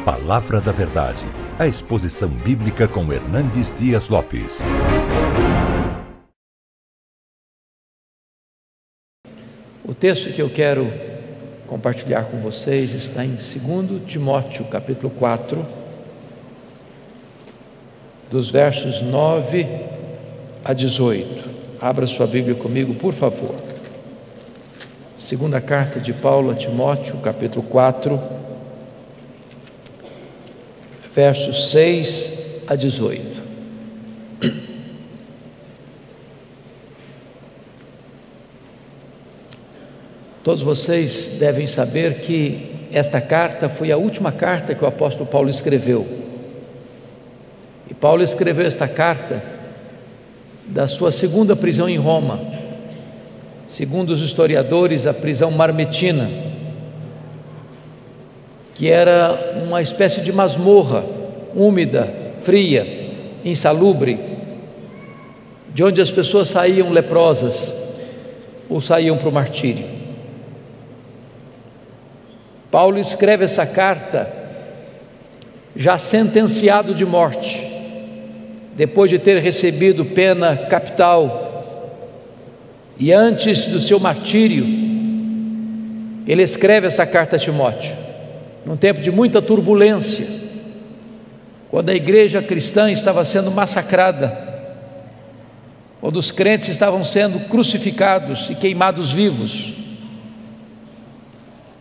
Palavra da Verdade, a exposição bíblica com Hernandes Dias Lopes. O texto que eu quero compartilhar com vocês está em 2 Timóteo, capítulo 4, dos versos 9 a 18. Abra sua Bíblia comigo, por favor. Segunda carta de Paulo a Timóteo, capítulo 4, versos 6 a 18. Todos vocês devem saber que esta carta foi a última carta que o apóstolo Paulo escreveu. E Paulo escreveu esta carta da sua segunda prisão em Roma. Segundo os historiadores, a prisão Marmetina, que era uma espécie de masmorra, úmida, fria, insalubre, de onde as pessoas saíam leprosas ou saíam para o martírio. Paulo escreve essa carta já sentenciado de morte, depois de ter recebido pena capital, e antes do seu martírio, ele escreve essa carta a Timóteo, num tempo de muita turbulência, quando a igreja cristã estava sendo massacrada, quando os crentes estavam sendo crucificados e queimados vivos,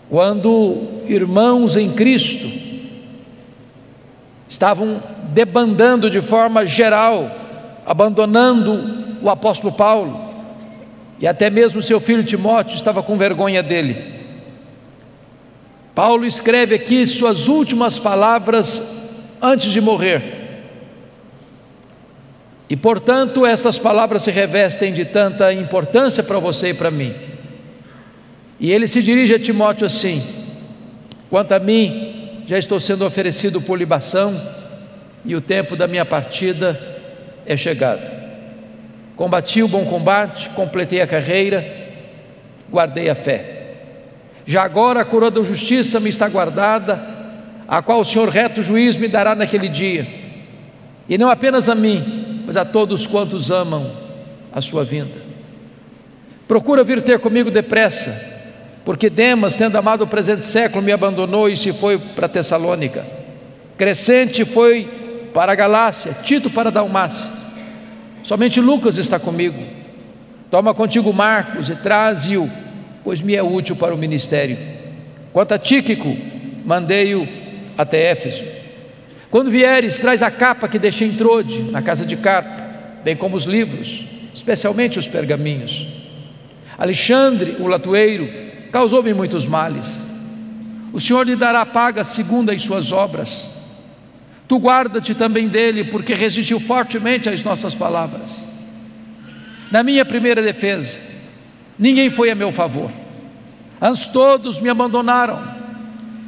quando irmãos em Cristo estavam debandando de forma geral, abandonando o apóstolo Paulo, e até mesmo seu filho Timóteo estava com vergonha dele. Paulo escreve aqui suas últimas palavras antes de morrer, e portanto essas palavras se revestem de tanta importância para você e para mim. E ele se dirige a Timóteo assim: quanto a mim, já estou sendo oferecido por libação, e o tempo da minha partida é chegado. Combati o bom combate, completei a carreira, guardei a fé. Já agora a coroa da justiça me está guardada, a qual o Senhor reto juiz me dará naquele dia, e não apenas a mim, mas a todos quantos amam a sua vinda. Procura vir ter comigo depressa, porque Demas, tendo amado o presente século, me abandonou e se foi para Tessalônica. Crescente foi para a Galácia, Tito para a Dalmácia. Somente Lucas está comigo. Toma contigo Marcos e traze-o, pois me é útil para o ministério. Quanto a Tíquico, mandei-o até Éfeso. Quando vieres, traz a capa que deixei em Trode, na casa de Carpo, bem como os livros, especialmente os pergaminhos. Alexandre, o latoeiro, causou-me muitos males. O Senhor lhe dará paga segundo as suas obras. Tu guarda-te também dele, porque resistiu fortemente às nossas palavras. Na minha primeira defesa, ninguém foi a meu favor, antes todos me abandonaram.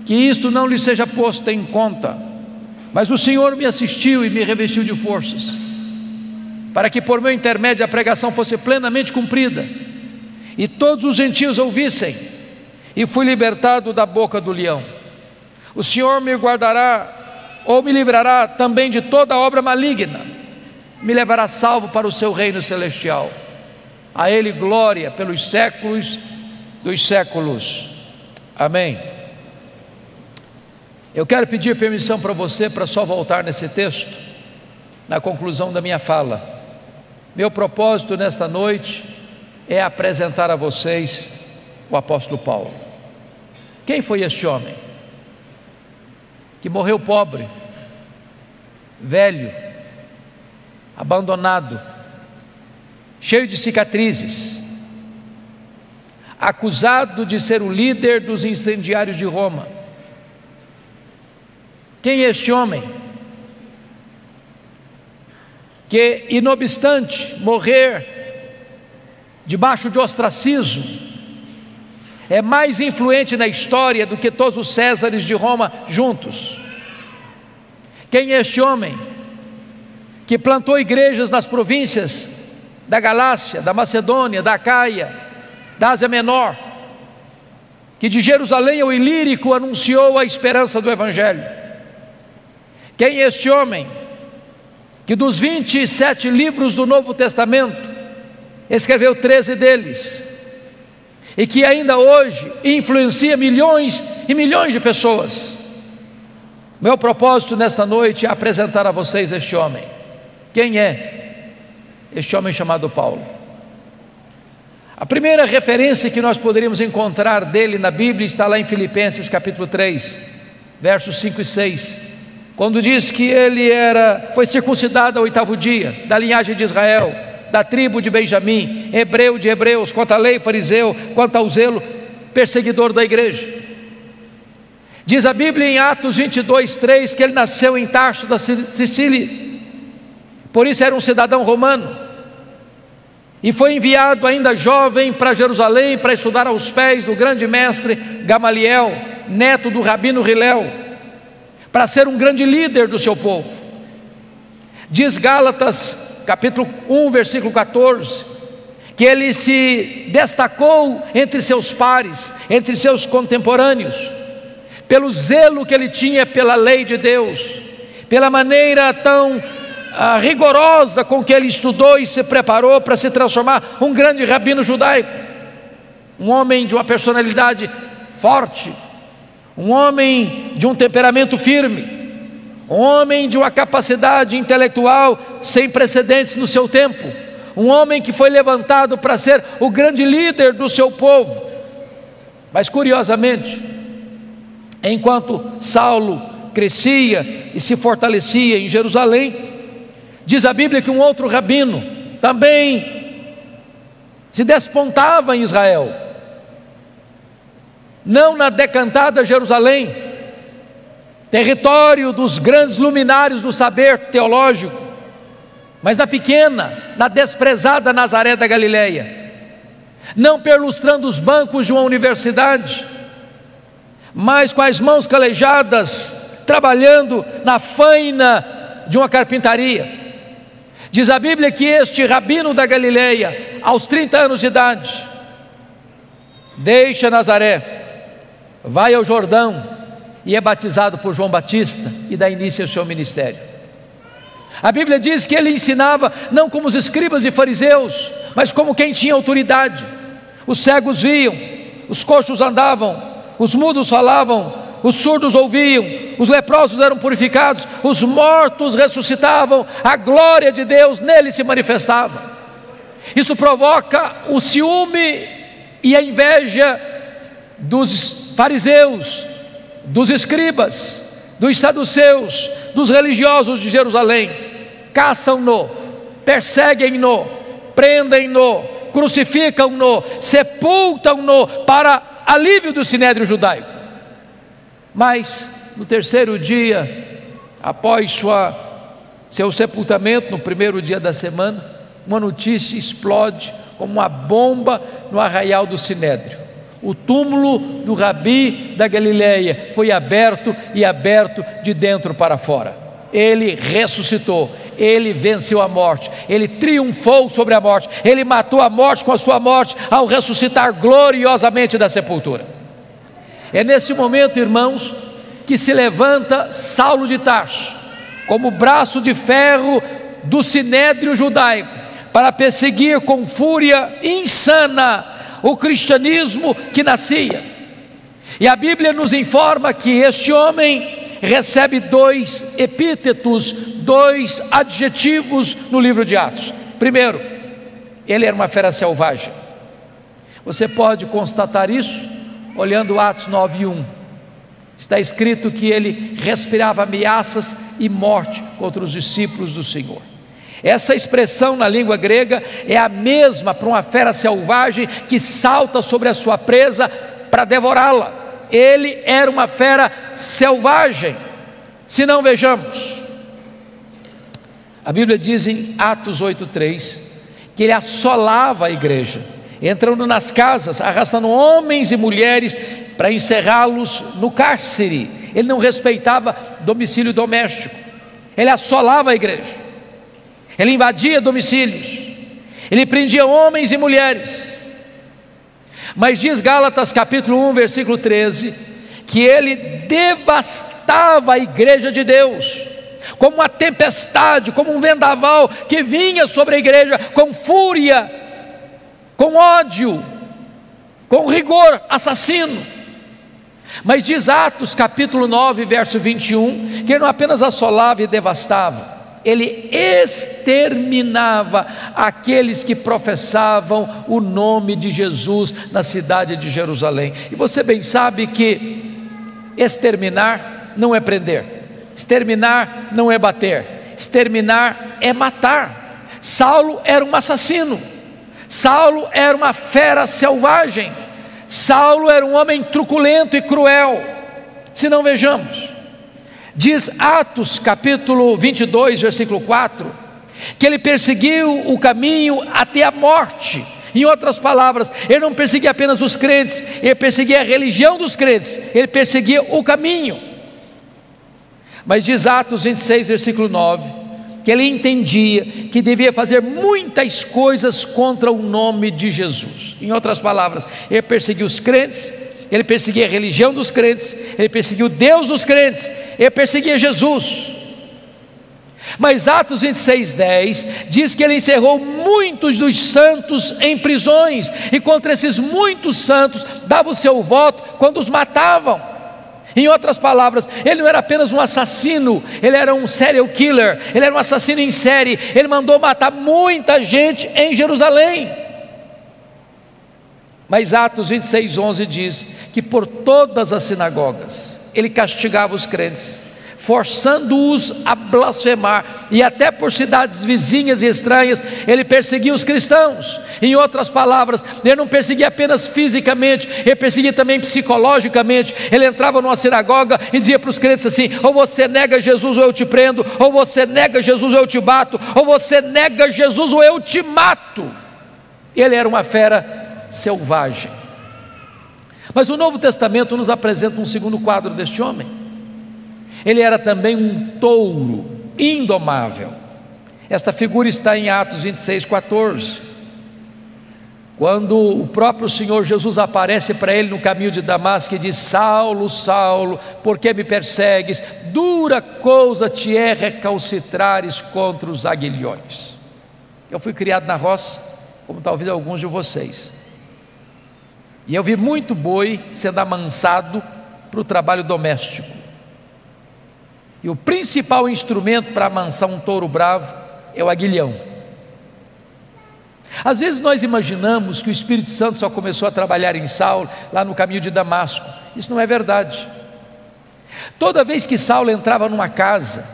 Que isto não lhe seja posto em conta, mas o Senhor me assistiu e me revestiu de forças, para que por meu intermédio a pregação fosse plenamente cumprida, e todos os gentios ouvissem, e fui libertado da boca do leão. O Senhor me guardará, ou me livrará também de toda obra maligna, me levará salvo para o seu reino celestial. A Ele glória pelos séculos dos séculos. Amém. Eu quero pedir permissão para você para só voltar nesse texto, na conclusão da minha fala. Meu propósito nesta noite é apresentar a vocês o apóstolo Paulo. Quem foi este homem que morreu pobre, velho, abandonado, cheio de cicatrizes, acusado de ser o líder dos incendiários de Roma? Quem é este homem que, inobstante morrer debaixo de ostracismo, é mais influente na história do que todos os Césares de Roma juntos? Quem é este homem que plantou igrejas nas províncias da Galácia, da Macedônia, da Acaia, da Ásia Menor, que de Jerusalém ao Ilírico anunciou a esperança do Evangelho? Quem é este homem que dos 27 livros do Novo Testamento escreveu 13 deles, e que ainda hoje influencia milhões e milhões de pessoas? Meu propósito nesta noite é apresentar a vocês este homem. Quem é este homem chamado Paulo? A primeira referência que nós poderíamos encontrar dele na Bíblia está lá em Filipenses capítulo 3, versos 5 e 6, quando diz que ele foi circuncidado ao 8º dia, da linhagem de Israel, da tribo de Benjamim, hebreu de hebreus, quanto à lei fariseu, quanto ao zelo perseguidor da igreja. Diz a Bíblia em Atos 22, 3, que ele nasceu em Tarso da Sicília, por isso era um cidadão romano, e foi enviado ainda jovem para Jerusalém para estudar aos pés do grande mestre Gamaliel, neto do rabino Hilel, para ser um grande líder do seu povo. Diz Gálatas capítulo 1, versículo 14, que ele se destacou entre seus pares, entre seus contemporâneos, pelo zelo que ele tinha pela lei de Deus, pela maneira tão rigorosa com que ele estudou e se preparou para se transformar um grande rabino judaico, um homem de uma personalidade forte, um homem de um temperamento firme, um homem de uma capacidade intelectual sem precedentes no seu tempo, um homem que foi levantado para ser o grande líder do seu povo. Mas curiosamente, enquanto Saulo crescia e se fortalecia em Jerusalém, diz a Bíblia que um outro rabino também se despontava em Israel, não na decantada Jerusalém, território dos grandes luminários do saber teológico, mas na pequena, na desprezada Nazaré da Galileia, não perlustrando os bancos de uma universidade, mas com as mãos calejadas, trabalhando na faina de uma carpintaria. Diz a Bíblia que este rabino da Galileia, aos 30 anos de idade, deixa Nazaré, vai ao Jordão e é batizado por João Batista e dá início ao seu ministério. A Bíblia diz que ele ensinava não como os escribas e fariseus, mas como quem tinha autoridade. Os cegos viam, os coxos andavam, os mudos falavam, os surdos ouviam, os leprosos eram purificados, os mortos ressuscitavam, a glória de Deus nele se manifestava. Isso provoca o ciúme e a inveja dos fariseus, dos escribas, dos saduceus, dos religiosos de Jerusalém. Caçam-no, perseguem-no, prendem-no, crucificam-no, sepultam-no para alívio do sinédrio judaico. Mas no terceiro dia, após seu sepultamento, no primeiro dia da semana, uma notícia explode como uma bomba no arraial do sinédrio: o túmulo do Rabi da Galileia foi aberto, e aberto de dentro para fora. Ele ressuscitou, ele venceu a morte, ele triunfou sobre a morte, ele matou a morte com a sua morte ao ressuscitar gloriosamente da sepultura. É nesse momento, irmãos, que se levanta Saulo de Tarso como braço de ferro do sinédrio judaico para perseguir com fúria insana o cristianismo que nascia. E a Bíblia nos informa que este homem recebe 2 epítetos, 2 adjetivos no livro de Atos. Primeiro, ele era uma fera selvagem. Você pode constatar isso olhando Atos 9:1. Está escrito que ele respirava ameaças e morte contra os discípulos do Senhor. Essa expressão na língua grega é a mesma para uma fera selvagem que salta sobre a sua presa para devorá-la. Ele era uma fera selvagem. Se não, vejamos, a Bíblia diz em Atos 8:3 que ele assolava a igreja, entrando nas casas, arrastando homens e mulheres para encerrá-los no cárcere. Ele não respeitava domicílio doméstico, ele assolava a igreja, ele invadia domicílios, ele prendia homens e mulheres. Mas diz Gálatas capítulo 1, versículo 13, que ele devastava a igreja de Deus. como uma tempestade, como um vendaval que vinha sobre a igreja com fúria, com ódio, com rigor assassino. Mas diz Atos capítulo 9, verso 21, que ele não apenas assolava e devastava, ele exterminava aqueles que professavam o nome de Jesus na cidade de Jerusalém. E você bem sabe que exterminar não é prender, exterminar não é bater, exterminar é matar. Saulo era um assassino, Saulo era uma fera selvagem, Saulo era um homem truculento e cruel. Se não, vejamos, diz Atos capítulo 22, versículo 4, que ele perseguiu o caminho até a morte. Em outras palavras, ele não perseguia apenas os crentes, ele perseguia a religião dos crentes, ele perseguia o caminho. Mas diz Atos 26, versículo 9, que ele entendia que devia fazer muitas coisas contra o nome de Jesus. Em outras palavras, ele perseguia os crentes, ele perseguia a religião dos crentes, ele perseguia o Deus dos crentes, ele perseguia Jesus. Mas Atos 26, 10 diz que ele encerrou muitos dos santos em prisões, e contra esses muitos santos dava o seu voto quando os matavam. Em outras palavras, ele não era apenas um assassino, ele era um serial killer, ele era um assassino em série, ele mandou matar muita gente em Jerusalém. Mas Atos 26, 11 diz que por todas as sinagogas ele castigava os crentes, forçando-os a blasfemar, e até por cidades vizinhas e estranhas ele perseguia os cristãos. Em outras palavras, ele não perseguia apenas fisicamente, ele perseguia também psicologicamente. Ele entrava numa sinagoga e dizia para os crentes assim: ou você nega Jesus ou eu te prendo, ou você nega Jesus ou eu te bato, ou você nega Jesus ou eu te mato. Ele era uma fera selvagem. Mas o Novo Testamento nos apresenta um segundo quadro deste homem. Ele era também um touro indomável. Esta figura está em Atos 26, 14. Quando o próprio Senhor Jesus aparece para ele no caminho de Damasco e diz: Saulo, Saulo, por que me persegues? Dura coisa te é recalcitrares contra os aguilhões. Eu fui criado na roça, como talvez alguns de vocês, e eu vi muito boi sendo amansado para o trabalho doméstico. E o principal instrumento para amansar um touro bravo é o aguilhão. Às vezes nós imaginamos que o Espírito Santo só começou a trabalhar em Saulo lá no caminho de Damasco. Isso não é verdade. Toda vez que Saulo entrava numa casa,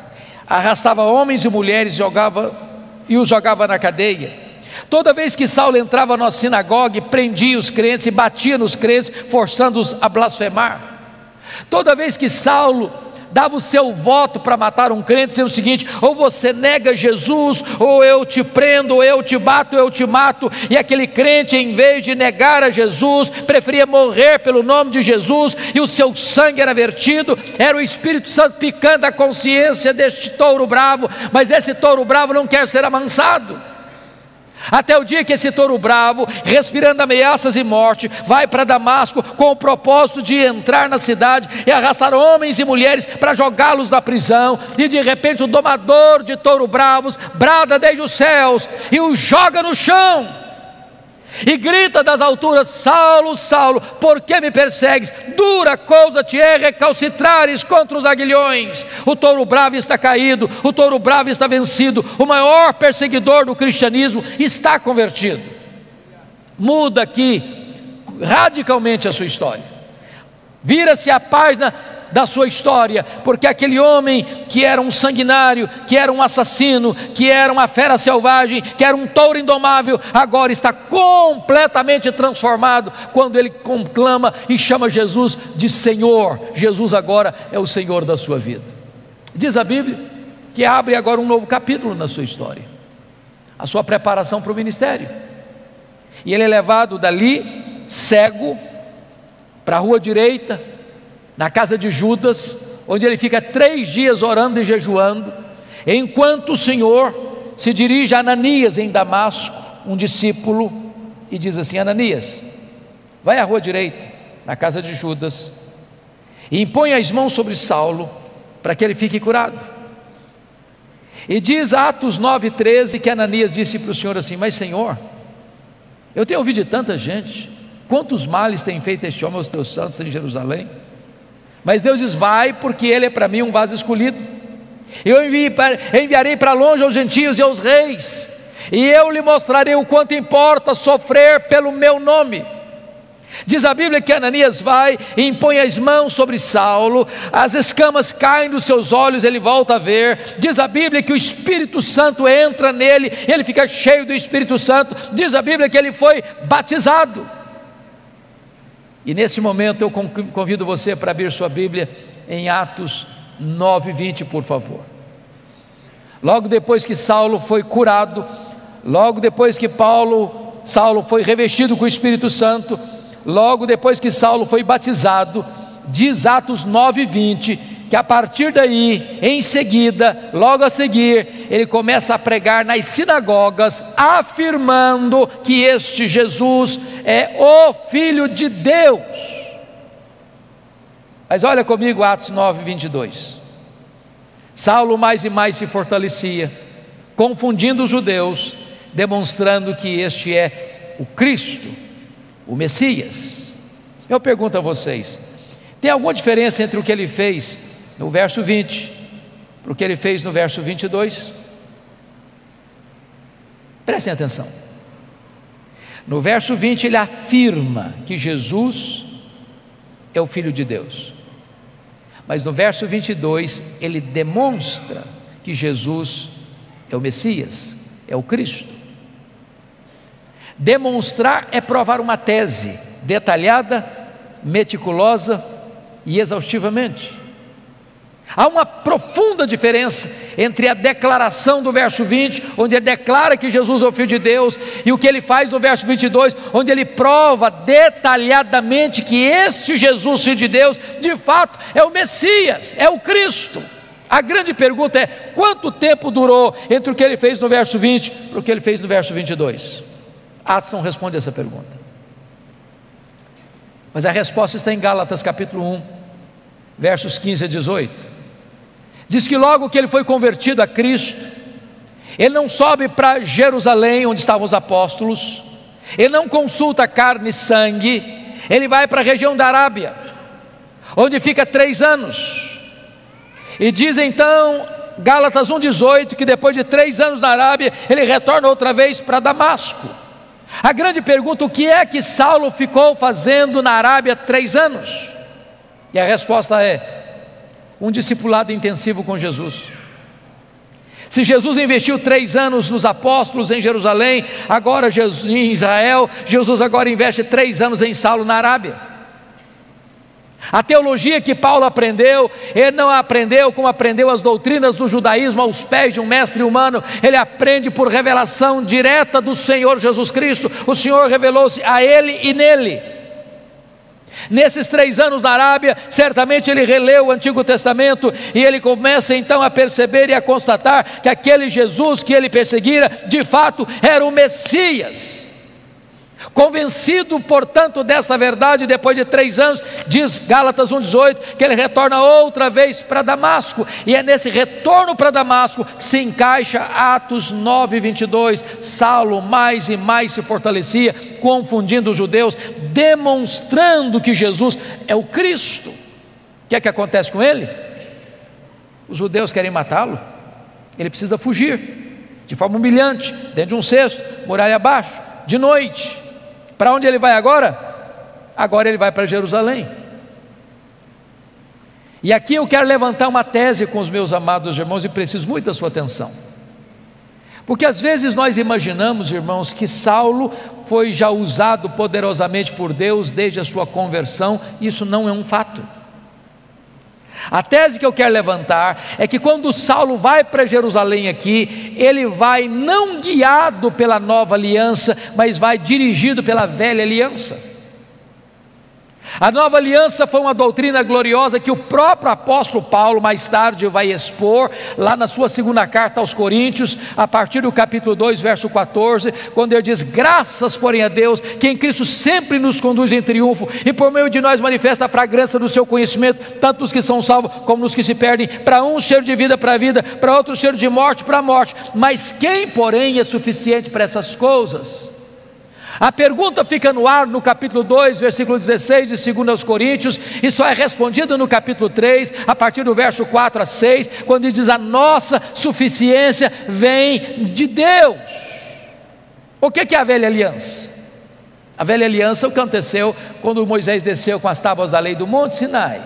arrastava homens e mulheres e os jogava na cadeia. Toda vez que Saulo entrava na sinagoga, prendia os crentes e batia nos crentes, forçando-os a blasfemar. Toda vez que Saulo dava o seu voto para matar um crente, dizendo o seguinte: ou você nega Jesus, ou eu te prendo, ou eu te bato, ou eu te mato. E aquele crente, em vez de negar a Jesus, preferia morrer pelo nome de Jesus, e o seu sangue era vertido. Era o Espírito Santo picando a consciência deste touro bravo. Mas esse touro bravo não quer ser amansado, até o dia que esse touro bravo, respirando ameaças e morte, vai para Damasco com o propósito de entrar na cidade e arrastar homens e mulheres para jogá-los na prisão. E de repente o domador de touro bravos brada desde os céus e o joga no chão e grita das alturas: Saulo, Saulo, por que me persegues? Dura coisa te é recalcitrares contra os aguilhões. O touro bravo está caído, o touro bravo está vencido, o maior perseguidor do cristianismo está convertido. Muda aqui radicalmente a sua história, vira-se a página da sua história, porque aquele homem que era um sanguinário, que era um assassino, que era uma fera selvagem, que era um touro indomável, agora está completamente transformado quando ele conclama e chama Jesus de Senhor. Jesus agora é o Senhor da sua vida. Diz a Bíblia que abre agora um novo capítulo na sua história, a sua preparação para o ministério. E ele é levado dali cego para a rua direita, na casa de Judas, onde ele fica 3 dias orando e jejuando, enquanto o Senhor se dirige a Ananias em Damasco, um discípulo, e diz assim: Ananias, vai à rua direita, na casa de Judas, e impõe as mãos sobre Saulo, para que ele fique curado. E diz Atos 9,13 que Ananias disse para o Senhor assim: mas Senhor, eu tenho ouvido de tanta gente, quantos males tem feito este homem aos teus santos em Jerusalém? Mas Deus diz: vai, porque ele é para mim um vaso escolhido. Eu enviarei para longe aos gentios e aos reis, e eu lhe mostrarei o quanto importa sofrer pelo meu nome. Diz a Bíblia que Ananias vai e impõe as mãos sobre Saulo, as escamas caem dos seus olhos, ele volta a ver. Diz a Bíblia que o Espírito Santo entra nele, ele fica cheio do Espírito Santo. Diz a Bíblia que ele foi batizado. E nesse momento eu convido você para abrir sua Bíblia em Atos 9:20, por favor. Logo depois que Saulo foi curado, logo depois que Saulo foi revestido com o Espírito Santo, logo depois que Saulo foi batizado, diz Atos 9:20, que a partir daí, em seguida, logo a seguir, ele começa a pregar nas sinagogas, afirmando que este Jesus é o Filho de Deus. Mas olha comigo Atos 9:22. Saulo mais e mais se fortalecia, confundindo os judeus, demonstrando que este é o Cristo, o Messias. Eu pergunto a vocês: tem alguma diferença entre o que ele fez no verso 20 para o que ele fez no verso 22? Prestem atenção. No verso 20 ele afirma que Jesus é o Filho de Deus, mas no verso 22 ele demonstra que Jesus é o Messias, é o Cristo. Demonstrar é provar uma tese detalhada, meticulosa e exaustivamente. Há uma profunda diferença entre a declaração do verso 20, onde ele declara que Jesus é o Filho de Deus, e o que ele faz no verso 22, onde ele prova detalhadamente que este Jesus, Filho de Deus, de fato é o Messias, é o Cristo. A grande pergunta é: quanto tempo durou entre o que ele fez no verso 20 e o que ele fez no verso 22? Atos não responde essa pergunta, mas a resposta está em Gálatas capítulo 1, versos 15 a 18. Diz que logo que ele foi convertido a Cristo, ele não sobe para Jerusalém, onde estavam os apóstolos, ele não consulta carne e sangue, ele vai para a região da Arábia, onde fica 3 anos, e diz então Gálatas 1,18, que depois de 3 anos na Arábia, ele retorna outra vez para Damasco. A grande pergunta: o que é que Saulo ficou fazendo na Arábia 3 anos? E a resposta é: um discipulado intensivo com Jesus. Se Jesus investiu 3 anos nos apóstolos em Jerusalém, agora Jesus em Israel, Jesus agora investe 3 anos em Saulo na Arábia. A teologia que Paulo aprendeu, ele não aprendeu como aprendeu as doutrinas do judaísmo aos pés de um mestre humano, ele aprende por revelação direta do Senhor Jesus Cristo. O Senhor revelou-se a ele e nele. Nesses 3 anos na Arábia, certamente ele releu o Antigo Testamento, e ele começa então a perceber e a constatar que aquele Jesus que ele perseguira, de fato era o Messias. Convencido, portanto, desta verdade, depois de 3 anos, diz Gálatas 1,18, que ele retorna outra vez para Damasco, e é nesse retorno para Damasco que se encaixa Atos 9:22. Saulo mais e mais se fortalecia, confundindo os judeus, demonstrando que Jesus é o Cristo. O que é que acontece com ele? Os judeus querem matá-lo, ele precisa fugir, de forma humilhante, dentro de um cesto, muralha abaixo, de noite. Para onde ele vai agora? Agora ele vai para Jerusalém. E aqui eu quero levantar uma tese com os meus amados irmãos, e preciso muito da sua atenção, porque às vezes nós imaginamos, irmãos, que Saulo foi já usado poderosamente por Deus desde a sua conversão. Isso não é um fato. A tese que eu quero levantar é que quando Saulo vai para Jerusalém aqui, ele vai não guiado pela nova aliança, mas vai dirigido pela velha aliança. A nova aliança foi uma doutrina gloriosa que o próprio apóstolo Paulo mais tarde vai expor lá na sua segunda carta aos Coríntios, a partir do capítulo 2, verso 14, quando ele diz: graças porém a Deus, que em Cristo sempre nos conduz em triunfo, e por meio de nós manifesta a fragrância do seu conhecimento, tanto nos que são salvos como nos que se perdem. Para um cheiro de vida para a vida, para outro cheiro de morte para a morte. Mas quem porém é suficiente para essas coisas? A pergunta fica no ar no capítulo 2, versículo 16 de 2 aos Coríntios, e só é respondida no capítulo 3, a partir do verso 4 a 6, quando ele diz: a nossa suficiência vem de Deus. O que é a velha aliança? A velha aliança é o que aconteceu quando Moisés desceu com as tábuas da lei do Monte Sinai.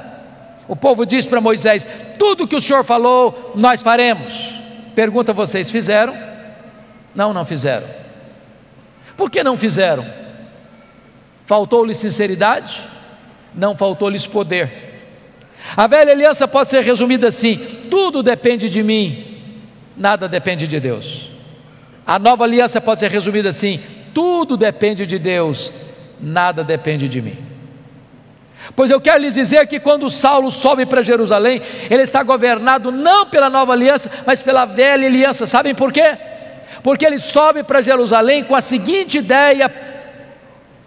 O povo disse para Moisés: tudo que o Senhor falou, nós faremos. Pergunta: vocês fizeram? Não, não fizeram. Por que não fizeram? Faltou-lhes sinceridade? Não, faltou-lhes poder. A velha aliança pode ser resumida assim: tudo depende de mim, nada depende de Deus. A nova aliança pode ser resumida assim: tudo depende de Deus, nada depende de mim. Pois eu quero lhes dizer que quando Saulo sobe para Jerusalém, ele está governado não pela nova aliança, mas pela velha aliança. Sabem por quê? Porque ele sobe para Jerusalém com a seguinte ideia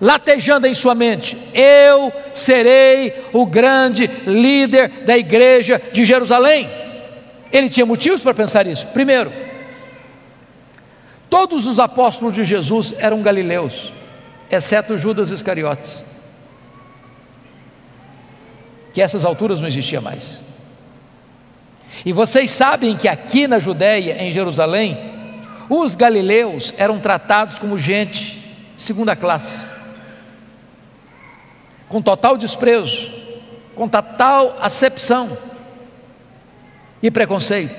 latejando em sua mente: eu serei o grande líder da igreja de Jerusalém. Ele tinha motivos para pensar isso. Primeiro, todos os apóstolos de Jesus eram galileus, exceto Judas Iscariotes, que a essas alturas não existia mais. E vocês sabem que aqui na Judéia, em Jerusalém, os galileus eram tratados como gente segunda classe, com total desprezo, com total acepção e preconceito.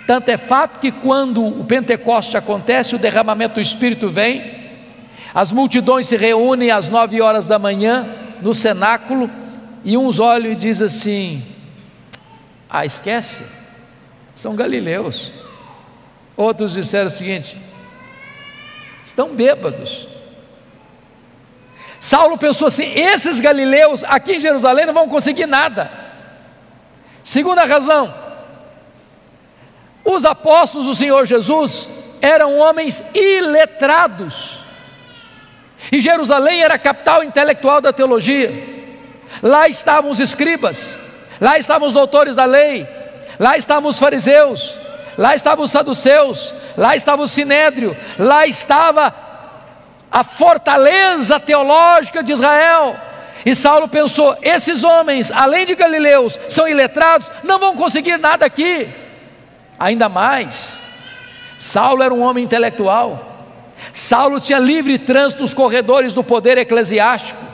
Tanto é fato que quando o Pentecoste acontece, o derramamento do Espírito vem, as multidões se reúnem às 9 horas da manhã no cenáculo, e uns olham e dizem assim: ah, esquece, são galileus. Outros disseram o seguinte: estão bêbados. Saulo pensou assim: esses galileus aqui em Jerusalém não vão conseguir nada. Segunda razão: os apóstolos do Senhor Jesus eram homens iletrados, e Jerusalém era a capital intelectual da teologia. Lá estavam os escribas, lá estavam os doutores da lei, lá estavam os fariseus, lá estavam os saduceus, lá estava o sinédrio, lá estava a fortaleza teológica de Israel. E Saulo pensou: esses homens, além de galileus, são iletrados, não vão conseguir nada aqui. Ainda mais, Saulo era um homem intelectual. Saulo tinha livre trânsito nos corredores do poder eclesiástico.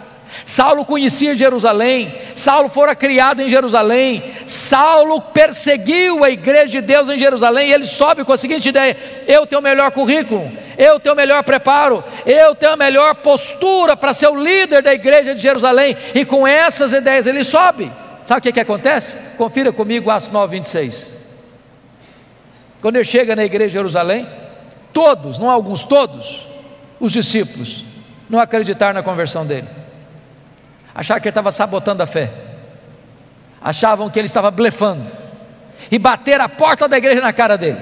Saulo conhecia Jerusalém, Saulo fora criado em Jerusalém, Saulo perseguiu a igreja de Deus em Jerusalém, e ele sobe com a seguinte ideia: eu tenho o melhor currículo, eu tenho o melhor preparo, eu tenho a melhor postura para ser o líder da igreja de Jerusalém, e com essas ideias ele sobe. Sabe o que acontece? Confira comigo Atos 9, 26. Quando ele chega na igreja de Jerusalém, todos, não alguns, todos os discípulos não acreditaram na conversão dele. Achavam que ele estava sabotando a fé, achavam que ele estava blefando, e bateram a porta da igreja na cara dele.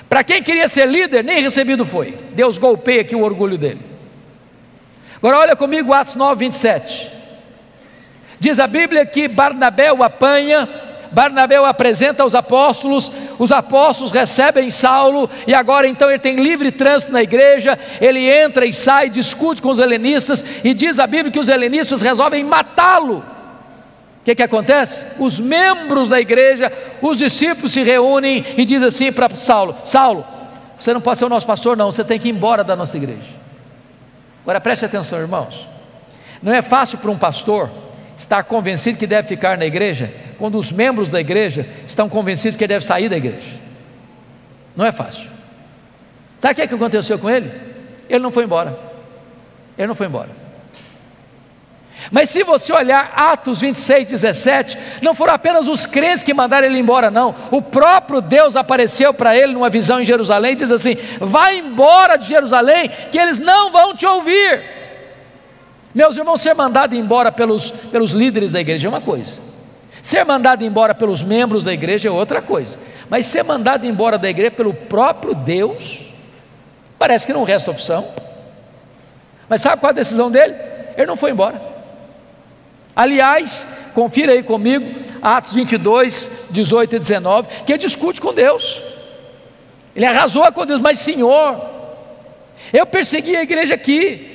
Para quem queria ser líder, nem recebido foi. Deus golpeia aqui o orgulho dele. Agora olha comigo Atos 9, 27. Diz a Bíblia que Barnabé o apanha, Barnabé o apresenta aos apóstolos, os apóstolos recebem Saulo, e agora então ele tem livre trânsito na igreja, ele entra e sai, discute com os helenistas, e diz a Bíblia que os helenistas resolvem matá-lo. O que acontece? Os membros da igreja, os discípulos se reúnem e dizem assim para Saulo: Saulo, você não pode ser o nosso pastor não, você tem que ir embora da nossa igreja. Agora preste atenção, irmãos, não é fácil para um pastor estar convencido que deve ficar na igreja, quando os membros da igreja estão convencidos que ele deve sair da igreja. Não é fácil. Sabe o que aconteceu com ele? Ele não foi embora. Ele não foi embora. Mas se você olhar Atos 26, 17, não foram apenas os crentes que mandaram ele embora, não. O próprio Deus apareceu para ele numa visão em Jerusalém e diz assim: vai embora de Jerusalém, que eles não vão te ouvir. Meus irmãos, ser mandado embora pelos líderes da igreja é uma coisa, ser mandado embora pelos membros da igreja é outra coisa, mas ser mandado embora da igreja pelo próprio Deus, parece que não resta opção. Mas sabe qual a decisão dele? Ele não foi embora. Aliás, confira aí comigo, Atos 22, 18 e 19, que ele discute com Deus. Ele arrasou com Deus, mas Senhor, eu persegui a igreja aqui.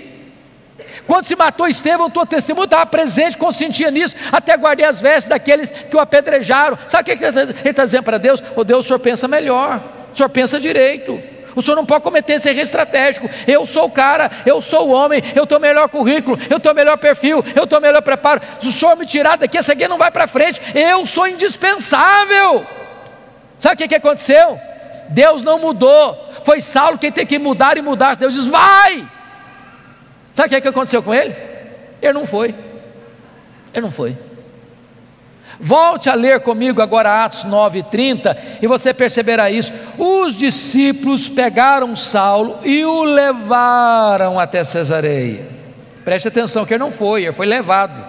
Quando se matou Estevão, o teu testemunho estava presente, consentia nisso, até guardei as vestes daqueles que o apedrejaram. Sabe o que ele está dizendo para Deus? Oh Deus, o Senhor pensa melhor, o Senhor pensa direito, o Senhor não pode cometer esse erro estratégico. Eu sou o cara, eu sou o homem, eu tenho o melhor currículo, eu tenho o melhor perfil, eu tenho o melhor preparo. Se o Senhor me tirar daqui, essa aqui não vai para frente, eu sou indispensável. Sabe o que aconteceu? Deus não mudou, foi Saulo quem tem que mudar e mudar. Deus diz, vai! Sabe o que aconteceu com ele? Ele não foi. Ele não foi. Volte a ler comigo agora Atos 9:30 e você perceberá isso. Os discípulos pegaram Saulo e o levaram até Cesareia. Preste atenção que ele não foi, ele foi levado.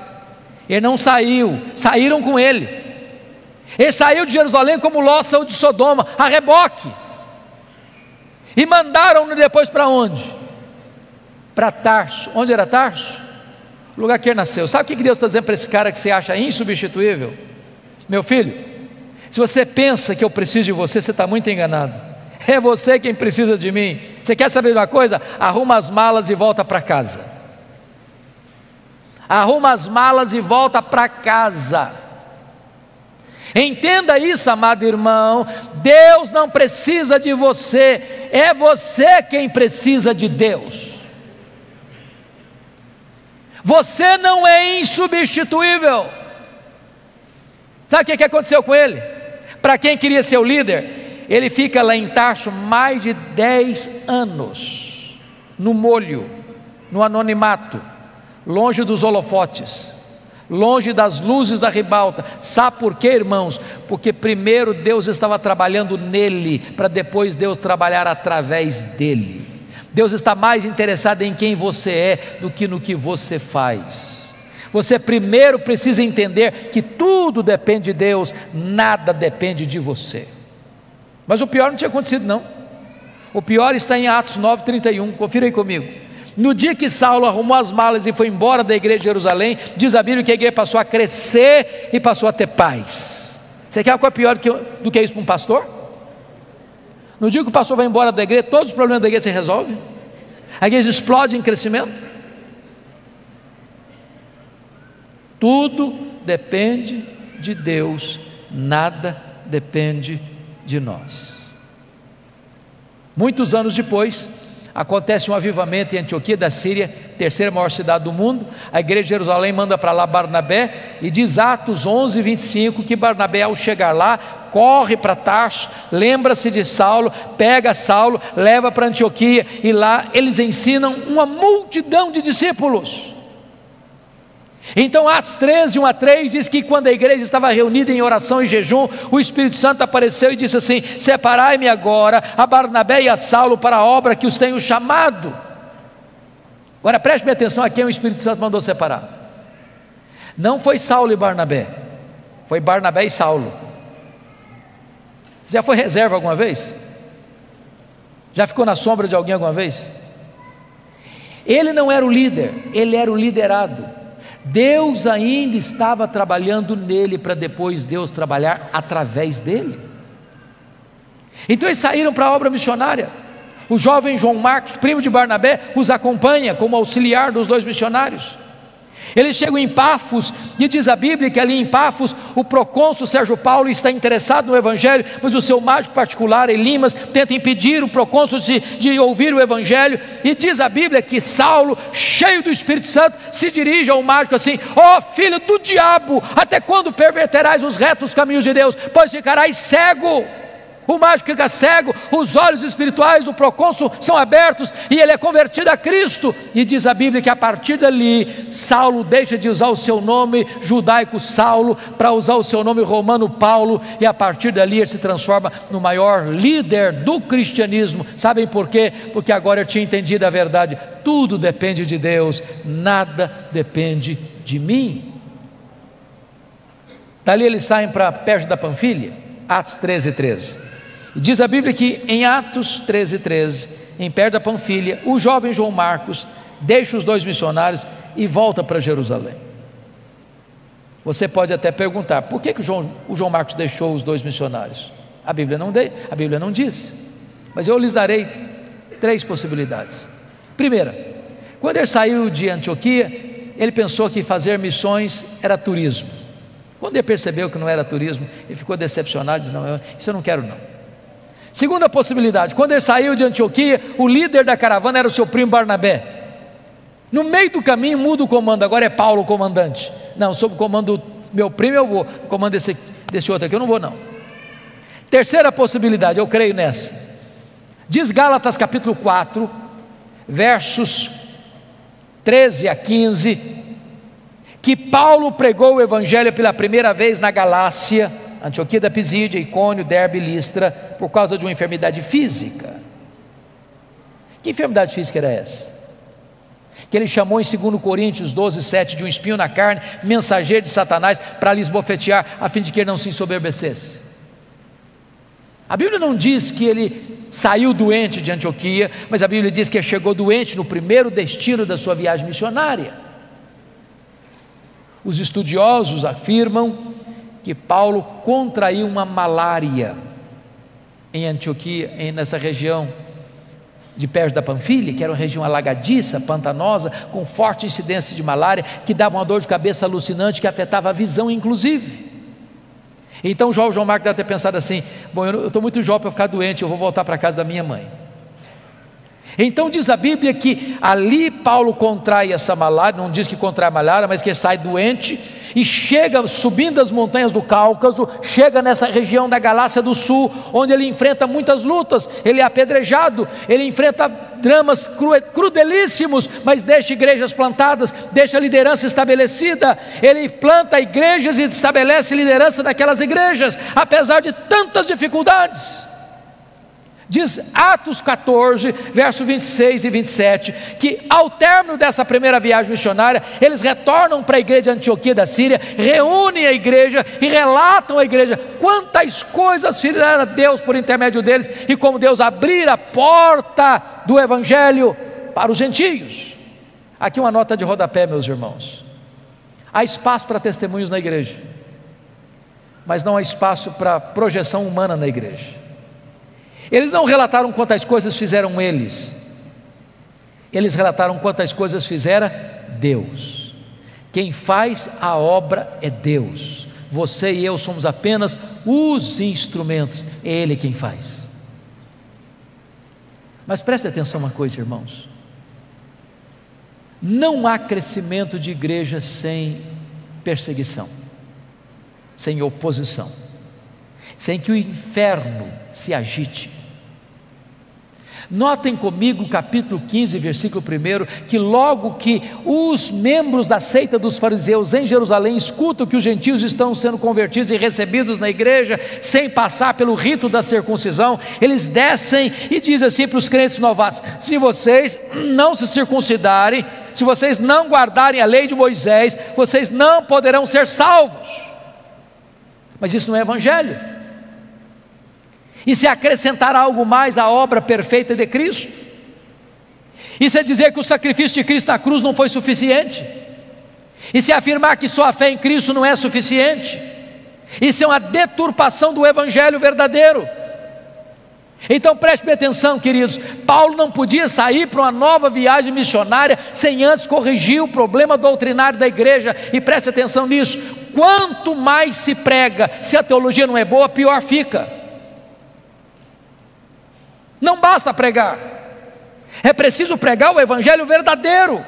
Ele não saiu, saíram com ele. Ele saiu de Jerusalém como Ló saiu de Sodoma, a reboque. E mandaram-no depois para onde? Para Tarso. Onde era Tarso? O lugar que ele nasceu. Sabe o que Deus está dizendo para esse cara que você acha insubstituível? Meu filho, se você pensa que eu preciso de você, você está muito enganado. É você quem precisa de mim. Você quer saber de uma coisa? Arruma as malas e volta para casa. Arruma as malas e volta para casa. Entenda isso, amado irmão. Deus não precisa de você, é você quem precisa de Deus. Você não é insubstituível. Sabe o que aconteceu com ele? Para quem queria ser o líder, ele fica lá em Tarso mais de 10 anos, no molho, no anonimato, longe dos holofotes, longe das luzes da ribalta. Sabe por quê, irmãos? Porque primeiro Deus estava trabalhando nele, para depois Deus trabalhar através dele. Deus está mais interessado em quem você é do que no que você faz. Você primeiro precisa entender que tudo depende de Deus, nada depende de você. Mas o pior não tinha acontecido não. O pior está em Atos 9:31, confira aí comigo. No dia que Saulo arrumou as malas e foi embora da igreja de Jerusalém, diz a Bíblia que a igreja passou a crescer e passou a ter paz. Você quer algo pior do que isso para um pastor? No dia que o pastor vai embora da igreja, todos os problemas da igreja se resolvem. A igreja explode em crescimento. Tudo depende de Deus, nada depende de nós. Muitos anos depois, acontece um avivamento em Antioquia da Síria, terceira maior cidade do mundo. A igreja de Jerusalém manda para lá Barnabé, e diz Atos 11:25 que Barnabé, ao chegar lá, corre para Tarso, lembra-se de Saulo, pega Saulo, leva para Antioquia, e lá eles ensinam uma multidão de discípulos. Então Atos 13:1-3 diz que quando a igreja estava reunida em oração e jejum, o Espírito Santo apareceu e disse assim: separai-me agora a Barnabé e a Saulo para a obra que os tenho chamado. Agora preste atenção a quem o Espírito Santo mandou separar. Não foi Saulo e Barnabé, foi Barnabé e Saulo. Você já foi reserva alguma vez? Já ficou na sombra de alguém alguma vez? Ele não era o líder, ele era o liderado. Deus ainda estava trabalhando nele, para depois Deus trabalhar através dele. Então eles saíram para a obra missionária. O jovem João Marcos, primo de Barnabé, os acompanha como auxiliar dos dois missionários. Eles chegam em Pafos, e diz a Bíblia que ali em Pafos o procônsul Sérgio Paulo está interessado no evangelho, mas o seu mágico particular Elimas tenta impedir o procônsul de ouvir o evangelho. E diz a Bíblia que Saulo, cheio do Espírito Santo, se dirige ao mágico assim: ó filho do diabo, até quando perverterás os retos caminhos de Deus? Pois ficarás cego. O mágico fica cego, os olhos espirituais do procônsul são abertos e ele é convertido a Cristo. E diz a Bíblia que a partir dali, Saulo deixa de usar o seu nome judaico Saulo para usar o seu nome romano Paulo, e a partir dali ele se transforma no maior líder do cristianismo. Sabem por quê? Porque agora ele tinha entendido a verdade: tudo depende de Deus, nada depende de mim. Dali eles saem para perto da Panfilha, Atos 13:13. E diz a Bíblia que em Atos 13:13, em perto da Panfilha, o jovem João Marcos deixa os 2 missionários e volta para Jerusalém. Você pode até perguntar: por que o João Marcos deixou os 2 missionários? A Bíblia não diz, mas eu lhes darei 3 possibilidades. Primeira, quando ele saiu de Antioquia, ele pensou que fazer missões era turismo. Quando ele percebeu que não era turismo, ele ficou decepcionado e disse: não, isso eu não quero não. Segunda possibilidade, quando ele saiu de Antioquia, o líder da caravana era o seu primo Barnabé. No meio do caminho muda o comando, agora é Paulo o comandante. Não, sob o comando do meu primo eu vou, o comando desse outro aqui eu não vou não. Terceira possibilidade, eu creio nessa. Diz Gálatas capítulo 4, versos 13 a 15, que Paulo pregou o evangelho pela primeira vez na Galácia, Antioquia da Pisídia, Icônio, Derbe e Listra, por causa de uma enfermidade física. Que enfermidade física era essa? Que ele chamou em 2 Coríntios 12:7 de um espinho na carne, mensageiro de Satanás, para lhes bofetear, a fim de que ele não se ensoberbecesse. A Bíblia não diz que ele saiu doente de Antioquia, mas a Bíblia diz que ele chegou doente no primeiro destino da sua viagem missionária. Os estudiosos afirmam que Paulo contraiu uma malária em Antioquia, nessa região de perto da Panfilha, que era uma região alagadiça, pantanosa, com forte incidência de malária, que dava uma dor de cabeça alucinante, que afetava a visão inclusive. Então o João Marcos deve ter pensado assim: bom, eu estou muito jovem para ficar doente, eu vou voltar para a casa da minha mãe. Então diz a Bíblia que ali Paulo contrai essa malária, não diz que contrai a malária, mas que ele sai doente, e chega subindo as montanhas do Cáucaso, chega nessa região da Galácia do Sul, onde ele enfrenta muitas lutas, ele é apedrejado, ele enfrenta dramas crudelíssimos, mas deixa igrejas plantadas, deixa liderança estabelecida, ele planta igrejas e estabelece liderança daquelas igrejas, apesar de tantas dificuldades. Diz Atos 14, verso 26 e 27, que ao término dessa primeira viagem missionária, eles retornam para a igreja de Antioquia da Síria, reúnem a igreja e relatam à igreja quantas coisas fizeram Deus por intermédio deles, e como Deus abrira a porta do evangelho para os gentios. Aqui uma nota de rodapé, meus irmãos: há espaço para testemunhos na igreja, mas não há espaço para projeção humana na igreja. Eles não relataram quantas coisas fizeram eles relataram quantas coisas fizera Deus. Quem faz a obra é Deus, você e eu somos apenas os instrumentos, é Ele quem faz. Mas preste atenção uma coisa, irmãos: não há crescimento de igreja sem perseguição, sem oposição, sem que o inferno se agite. Notem comigo o capítulo 15, versículo 1, que logo que os membros da seita dos fariseus em Jerusalém escutam que os gentios estão sendo convertidos e recebidos na igreja, sem passar pelo rito da circuncisão, eles descem e dizem assim para os crentes novatos: se vocês não se circuncidarem, se vocês não guardarem a lei de Moisés, vocês não poderão ser salvos. Mas isso não é evangelho. E se acrescentar algo mais à obra perfeita de Cristo? E se dizer que o sacrifício de Cristo na cruz não foi suficiente? E se afirmar que só a fé em Cristo não é suficiente? Isso é uma deturpação do evangelho verdadeiro. Então preste atenção, queridos: Paulo não podia sair para uma nova viagem missionária sem antes corrigir o problema doutrinário da igreja. E preste atenção nisso: quanto mais se prega, se a teologia não é boa, pior fica. Não basta pregar, é preciso pregar o evangelho verdadeiro.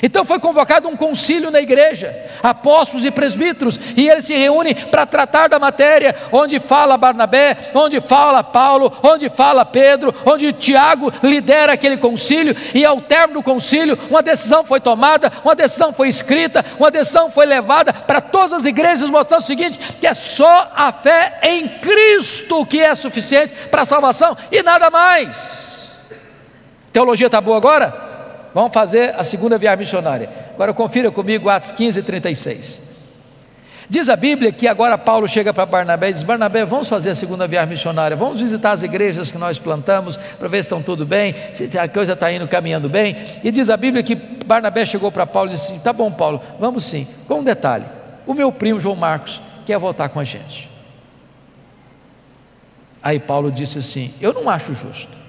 Então foi convocado um concílio na igreja, apóstolos e presbíteros, e eles se reúnem para tratar da matéria, onde fala Barnabé, onde fala Paulo, onde fala Pedro, onde Tiago lidera aquele concílio, e ao término do concílio, uma decisão foi tomada, uma decisão foi escrita, uma decisão foi levada para todas as igrejas, mostrando o seguinte, que é só a fé em Cristo que é suficiente para a salvação, e nada mais. Teologia está boa agora? Vamos fazer a segunda viagem missionária. Agora confira comigo Atos 15:36. Diz a Bíblia que agora Paulo chega para Barnabé e diz: Barnabé, vamos fazer a segunda viagem missionária, vamos visitar as igrejas que nós plantamos, para ver se estão tudo bem, se a coisa está indo caminhando bem. E diz a Bíblia que Barnabé chegou para Paulo e disse assim: tá bom, Paulo, vamos sim, com um detalhe, o meu primo João Marcos quer voltar com a gente. Aí Paulo disse assim: eu não acho justo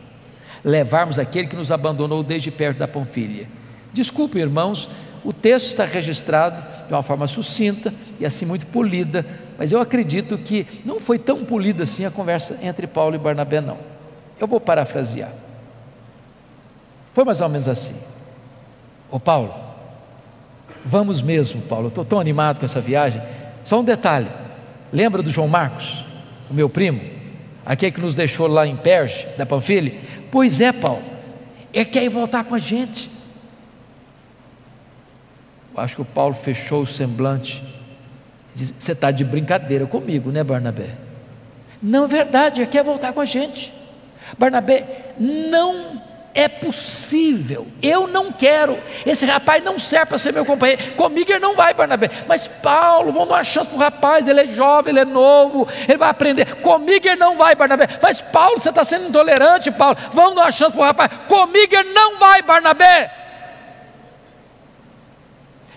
levarmos aquele que nos abandonou desde perto da Panfilha. Desculpe, irmãos, o texto está registrado de uma forma sucinta e assim muito polida, mas eu acredito que não foi tão polida assim a conversa entre Paulo e Barnabé, não. Eu vou parafrasear. Foi mais ou menos assim: ô Paulo, vamos mesmo, Paulo, eu estou tão animado com essa viagem. Só um detalhe, lembra do João Marcos, o meu primo, aquele que nos deixou lá em Perge, da Panfilha? Pois é, Paulo, ele quer ir voltar com a gente. Eu acho que o Paulo fechou o semblante e disse: você está de brincadeira comigo, né, Barnabé? Não é verdade, ele quer voltar com a gente. Barnabé, não é possível, eu não quero, esse rapaz não serve para ser meu companheiro, comigo ele não vai, Barnabé. Mas Paulo, vamos dar uma chance para o rapaz, ele é jovem, ele é novo, ele vai aprender. Comigo ele não vai, Barnabé. Mas Paulo, você está sendo intolerante, Paulo, vamos dar uma chance para o rapaz. Comigo ele não vai, Barnabé.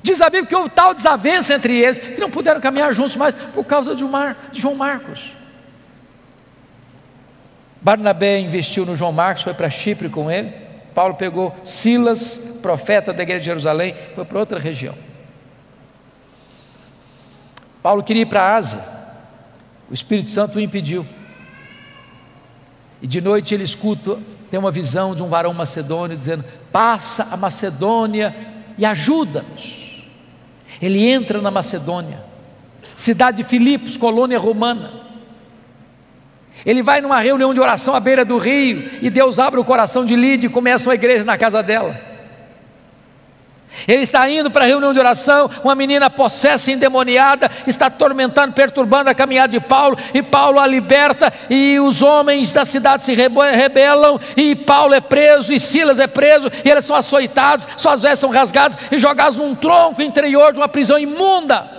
Diz a Bíblia que houve tal desavença entre eles, que não puderam caminhar juntos mais, por causa de João Marcos. Barnabé investiu no João Marcos, foi para Chipre com ele. Paulo pegou Silas, profeta da igreja de Jerusalém, foi para outra região. Paulo queria ir para a Ásia, o Espírito Santo o impediu. E de noite ele escuta, tem uma visão de um varão macedônio dizendo: passa a Macedônia e ajuda-nos. Ele entra na Macedônia, cidade de Filipos, colônia romana. Ele vai numa reunião de oração à beira do rio, e Deus abre o coração de Lídia e começa uma igreja na casa dela. Ele está indo para a reunião de oração, uma menina possessa e endemoniada está atormentando, perturbando a caminhada de Paulo, e Paulo a liberta, e os homens da cidade se rebelam, e Paulo é preso, e Silas é preso, e eles são açoitados, suas vestes são rasgadas e jogados num tronco interior de uma prisão imunda.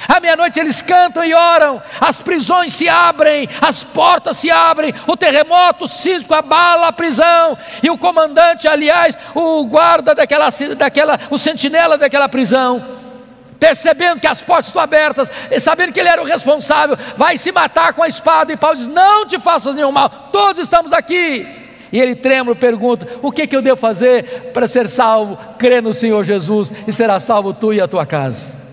À meia-noite eles cantam e oram, as prisões se abrem, as portas se abrem, o terremoto sísmico abala a prisão, e o comandante, aliás, o guarda o sentinela daquela prisão, percebendo que as portas estão abertas, e sabendo que ele era o responsável, vai se matar com a espada, e Paulo diz: não te faças nenhum mal, todos estamos aqui. E ele trêmulo pergunta: o que eu devo fazer para ser salvo? Crê no Senhor Jesus e será salvo tu e a tua casa.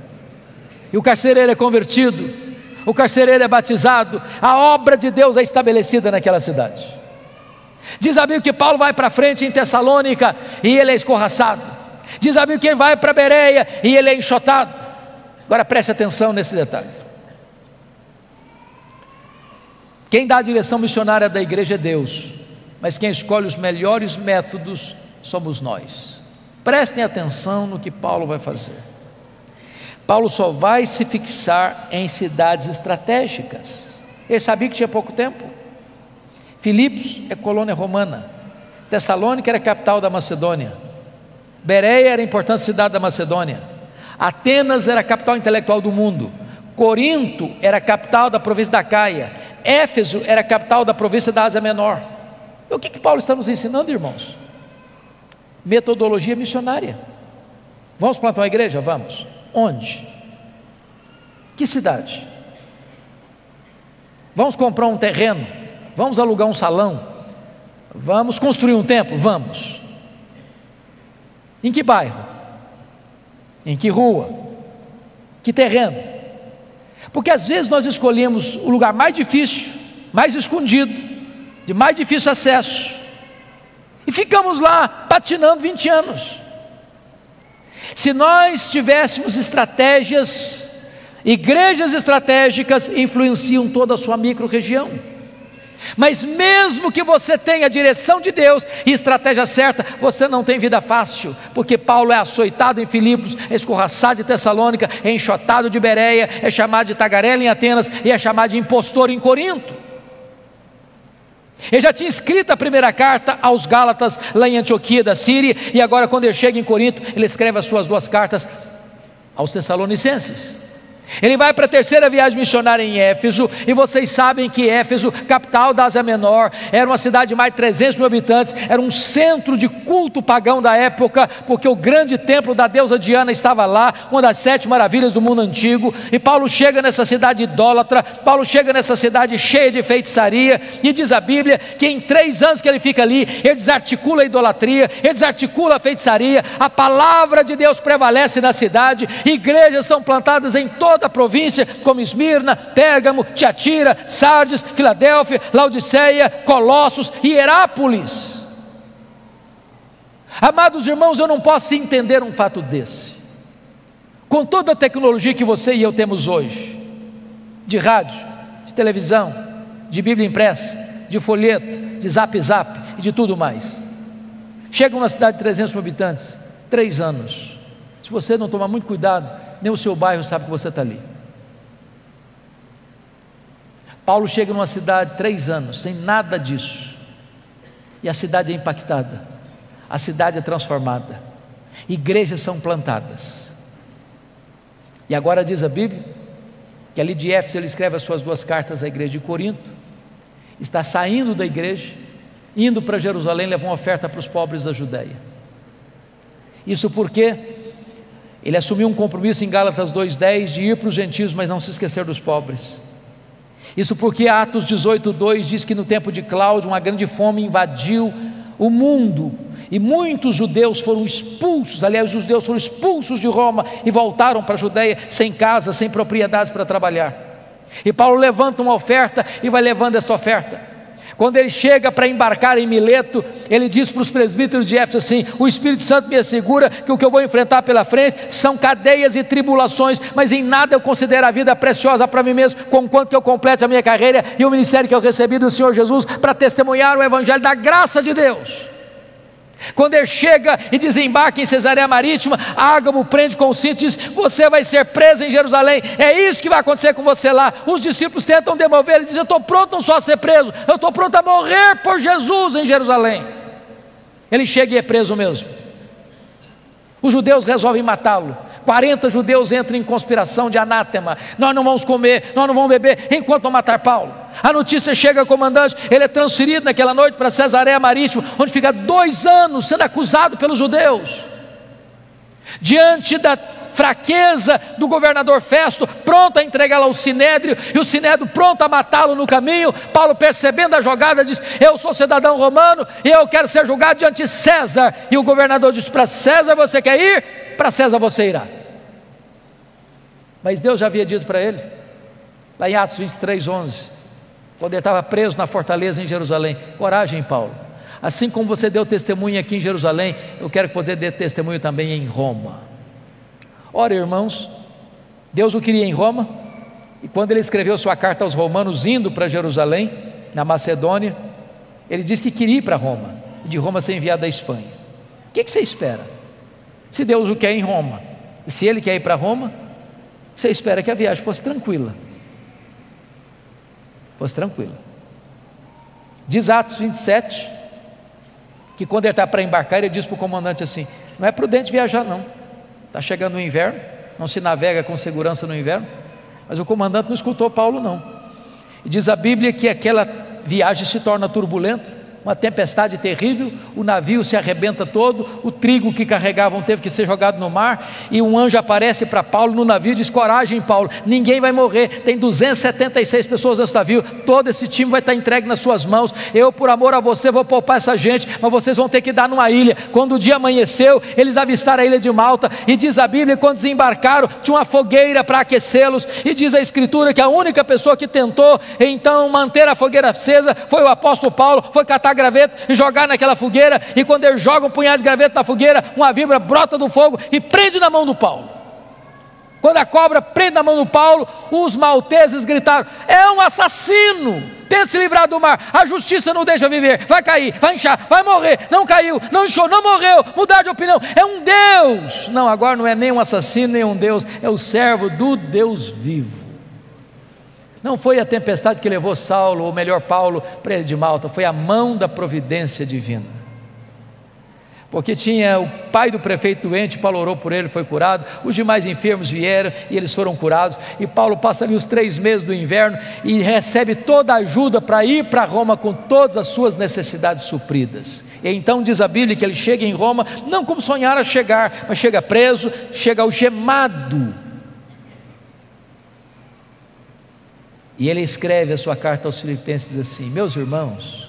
E o carcereiro é convertido, o carcereiro é batizado, a obra de Deus é estabelecida naquela cidade. Diz a Bíblia que Paulo vai para frente em Tessalônica e ele é escorraçado. Diz a Bíblia que ele vai para Bereia e ele é enxotado. Agora preste atenção nesse detalhe. Quem dá a direção missionária da igreja é Deus, mas quem escolhe os melhores métodos somos nós. Prestem atenção no que Paulo vai fazer. Paulo só vai se fixar em cidades estratégicas. Ele sabia que tinha pouco tempo. Filipos é colônia romana, Tessalônica era a capital da Macedônia, Bereia era a importante cidade da Macedônia, Atenas era a capital intelectual do mundo, Corinto era a capital da província da Caia, Éfeso era a capital da província da Ásia Menor. E o que Paulo está nos ensinando, irmãos? Metodologia missionária. Vamos plantar uma igreja? Vamos. Onde? Que cidade? Vamos comprar um terreno? Vamos alugar um salão? Vamos construir um templo? Vamos. Em que bairro? Em que rua? Que terreno? Porque às vezes nós escolhemos o lugar mais difícil, mais escondido, de mais difícil acesso, e ficamos lá patinando 20 anos. Se nós tivéssemos estratégias, igrejas estratégicas influenciam toda a sua micro-região. Mas mesmo que você tenha a direção de Deus e estratégia certa, você não tem vida fácil, porque Paulo é açoitado em Filipos, é escorraçado em Tessalônica, é enxotado de Bereia, é chamado de tagarela em Atenas e é chamado de impostor em Corinto. Ele já tinha escrito a primeira carta aos Gálatas lá em Antioquia da Síria, e agora quando ele chega em Corinto, ele escreve as suas 2 cartas aos Tessalonicenses. Ele vai para a 3ª viagem missionária em Éfeso, e vocês sabem que Éfeso, capital da Ásia Menor, era uma cidade de mais de 300 mil habitantes, era um centro de culto pagão da época, porque o grande templo da deusa Diana estava lá, uma das 7 maravilhas do mundo antigo. E Paulo chega nessa cidade idólatra, Paulo chega nessa cidade cheia de feitiçaria, e diz a Bíblia que em 3 anos que ele fica ali, ele desarticula a idolatria, ele desarticula a feitiçaria, a palavra de Deus prevalece na cidade, igrejas são plantadas em toda a província, como Esmirna, Pérgamo, Tiatira, Sardes, Filadélfia, Laodiceia, Colossos e Herápolis. Amados irmãos, eu não posso entender um fato desse, com toda a tecnologia que você e eu temos hoje, de rádio, de televisão, de Bíblia impressa, de folheto, de zap e de tudo mais. Chega uma cidade de 300 mil habitantes, 3 anos, se você não tomar muito cuidado, nem o seu bairro sabe que você está ali. Paulo chega numa cidade 3 anos, sem nada disso, e a cidade é impactada, a cidade é transformada, igrejas são plantadas. E agora diz a Bíblia que ali de Éfeso ele escreve as suas 2 cartas à igreja de Corinto, está saindo da igreja, indo para Jerusalém, levar uma oferta para os pobres da Judéia. Isso porque ele assumiu um compromisso em Gálatas 2,10 de ir para os gentios, mas não se esquecer dos pobres. Isso porque Atos 18,2 diz que no tempo de Cláudio uma grande fome invadiu o mundo, e muitos judeus foram expulsos, aliás os judeus foram expulsos de Roma e voltaram para a Judéia sem casa, sem propriedades para trabalhar. E Paulo levanta uma oferta e vai levando essa oferta. Quando ele chega para embarcar em Mileto, ele diz para os presbíteros de Éfeso assim: o Espírito Santo me assegura que o que eu vou enfrentar pela frente são cadeias e tribulações, mas em nada eu considero a vida preciosa para mim mesmo, conquanto que eu complete a minha carreira e o ministério que eu recebi do Senhor Jesus para testemunhar o evangelho da graça de Deus. Quando ele chega e desembarca em Cesareia Marítima, Ágabo prende com o cinto e diz: você vai ser preso em Jerusalém, é isso que vai acontecer com você lá. Os discípulos tentam demover, ele diz: eu estou pronto não só a ser preso, eu estou pronto a morrer por Jesus em Jerusalém. Ele chega e é preso mesmo. Os judeus resolvem matá-lo. 40 judeus entram em conspiração de anátema: nós não vamos comer, nós não vamos beber enquanto não matar Paulo. A notícia chega ao comandante, ele é transferido naquela noite para Cesareia Marítima, onde fica 2 anos sendo acusado pelos judeus. Diante da fraqueza do governador Festo, pronto a entregá-lo ao Sinédrio, e o Sinédrio pronto a matá-lo no caminho, Paulo, percebendo a jogada, diz: eu sou cidadão romano e eu quero ser julgado diante de César. E o governador diz: para César você quer ir? Para César você irá. Mas Deus já havia dito para ele, lá em Atos 23:11, quando ele estava preso na fortaleza em Jerusalém: coragem, Paulo, assim como você deu testemunho aqui em Jerusalém, eu quero que você dê testemunho também em Roma. Ora, irmãos, Deus o queria em Roma, e quando ele escreveu sua carta aos romanos, indo para Jerusalém, na Macedônia, ele disse que queria ir para Roma, e de Roma ser enviado à Espanha. O que você espera? Se Deus o quer em Roma, e se ele quer ir para Roma, você espera que a viagem fosse tranquila. Diz Atos 27, que quando ele está para embarcar, ele diz para o comandante assim: não é prudente viajar não, está chegando o inverno, não se navega com segurança no inverno. Mas o comandante não escutou Paulo não, e diz a Bíblia que aquela viagem se torna turbulenta, uma tempestade terrível, o navio se arrebenta todo, o trigo que carregavam teve que ser jogado no mar, e um anjo aparece para Paulo no navio e diz: coragem, Paulo, ninguém vai morrer, tem 276 pessoas nesse navio, todo esse time vai estar entregue nas suas mãos, eu por amor a você vou poupar essa gente, mas vocês vão ter que dar numa ilha. Quando o dia amanheceu, eles avistaram a ilha de Malta, e diz a Bíblia que quando desembarcaram, tinha uma fogueira para aquecê-los, e diz a Escritura que a única pessoa que tentou então manter a fogueira acesa foi o apóstolo Paulo, foi catar matar graveto e jogar naquela fogueira, e quando ele joga um punhado de graveto na fogueira, uma víbora brota do fogo e prende na mão do Paulo. Quando a cobra prende na mão do Paulo, os malteses gritaram: é um assassino, tenta se livrar do mar, a justiça não deixa viver, vai cair, vai inchar, vai morrer. Não caiu, não inchou, não morreu, mudar de opinião, é um Deus. Não, agora não é nem um assassino, nem um Deus, é o servo do Deus vivo. Não foi a tempestade que levou Saulo, ou melhor Paulo, para ele de Malta, foi a mão da providência divina. Porque tinha o pai do prefeito doente, Paulo orou por ele, foi curado, os demais enfermos vieram e eles foram curados, e Paulo passa ali os 3 meses do inverno e recebe toda a ajuda para ir para Roma com todas as suas necessidades supridas. E então diz a Bíblia que ele chega em Roma, não como sonhara chegar, mas chega preso, chega algemado. E ele escreve a sua carta aos Filipenses assim: meus irmãos,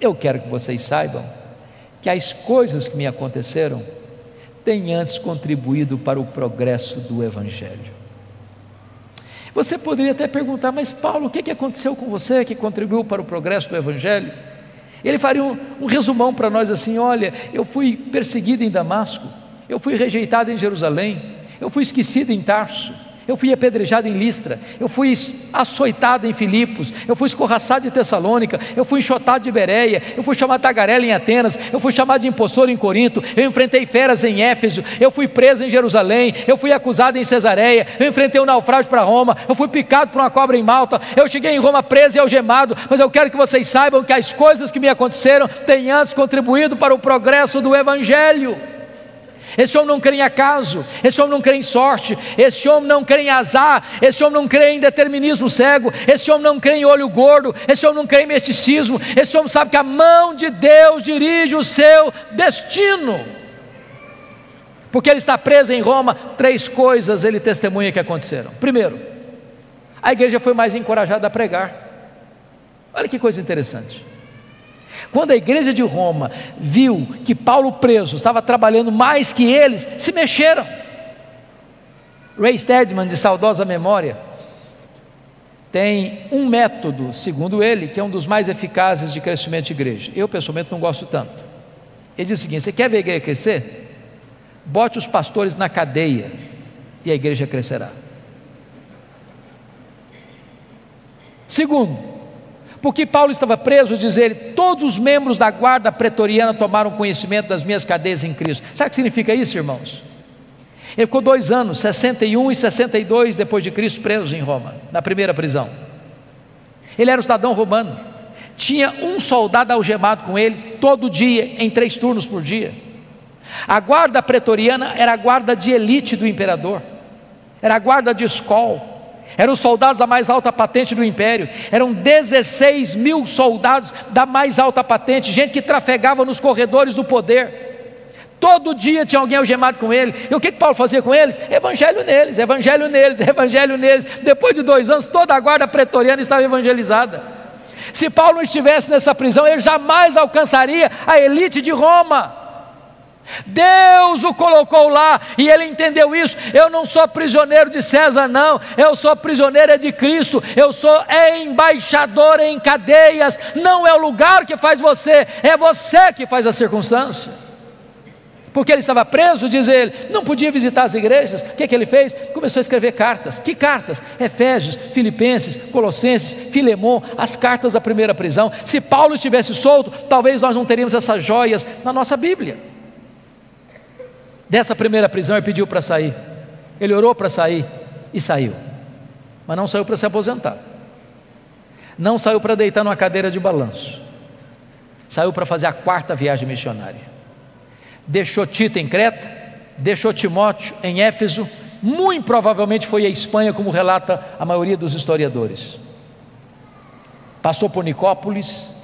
eu quero que vocês saibam que as coisas que me aconteceram têm antes contribuído para o progresso do Evangelho. Você poderia até perguntar: mas Paulo, o que aconteceu com você que contribuiu para o progresso do Evangelho? Ele faria um resumão para nós assim: olha, eu fui perseguido em Damasco, eu fui rejeitado em Jerusalém, eu fui esquecido em Tarso, eu fui apedrejado em Listra, eu fui açoitado em Filipos, eu fui escorraçado de Tessalônica, eu fui enxotado de Bereia, eu fui chamado de tagarela em Atenas, eu fui chamado de impostor em Corinto, eu enfrentei feras em Éfeso, eu fui preso em Jerusalém, eu fui acusado em Cesareia, eu enfrentei um naufrágio para Roma, eu fui picado por uma cobra em Malta, eu cheguei em Roma preso e algemado, mas eu quero que vocês saibam que as coisas que me aconteceram têm antes contribuído para o progresso do Evangelho. Esse homem não crê em acaso, esse homem não crê em sorte, esse homem não crê em azar, esse homem não crê em determinismo cego, esse homem não crê em olho gordo, esse homem não crê em misticismo, esse homem sabe que a mão de Deus dirige o seu destino. Porque ele está preso em Roma, 3 coisas ele testemunha que aconteceram. Primeiro, a igreja foi mais encorajada a pregar. Olha que coisa interessante. Quando a igreja de Roma viu que Paulo preso estava trabalhando mais que eles, se mexeram. Ray Stedman, de saudosa memória, tem um método, segundo ele, que é um dos mais eficazes de crescimento de igreja. Eu pessoalmente não gosto tanto. Ele diz o seguinte: você quer ver a igreja crescer? Bote os pastores na cadeia e a igreja crescerá. Segundo, porque Paulo estava preso, diz ele, todos os membros da guarda pretoriana tomaram conhecimento das minhas cadeias em Cristo. Sabe o que significa isso, irmãos? Ele ficou 2 anos, 61 e 62 depois de Cristo, preso em Roma, na primeira prisão. Ele era um cidadão romano, tinha um soldado algemado com ele todo dia, em 3 turnos por dia. A guarda pretoriana era a guarda de elite do imperador, era a guarda de escola, eram os soldados da mais alta patente do império, eram 16 mil soldados da mais alta patente, gente que trafegava nos corredores do poder. Todo dia tinha alguém algemado com ele. E o que Paulo fazia com eles? Evangelho neles, evangelho neles, evangelho neles. Depois de 2 anos, toda a guarda pretoriana estava evangelizada. Se Paulo não estivesse nessa prisão, ele jamais alcançaria a elite de Roma. Deus o colocou lá e ele entendeu isso. Eu não sou prisioneiro de César, não, eu sou prisioneiro de Cristo, eu sou embaixador em cadeias. Não é o lugar que faz você, é você que faz a circunstância. Porque ele estava preso, diz ele, não podia visitar as igrejas. O que ele fez? Começou a escrever cartas. Que cartas? Efésios, Filipenses, Colossenses, Filemon, as cartas da primeira prisão. Se Paulo estivesse solto, talvez nós não teríamos essas joias na nossa Bíblia. Dessa primeira prisão ele pediu para sair, ele orou para sair e saiu, mas não saiu para se aposentar, não saiu para deitar numa cadeira de balanço, saiu para fazer a 4ª viagem missionária. Deixou Tito em Creta, deixou Timóteo em Éfeso, muito provavelmente foi à Espanha, como relata a maioria dos historiadores. Passou por Nicópolis,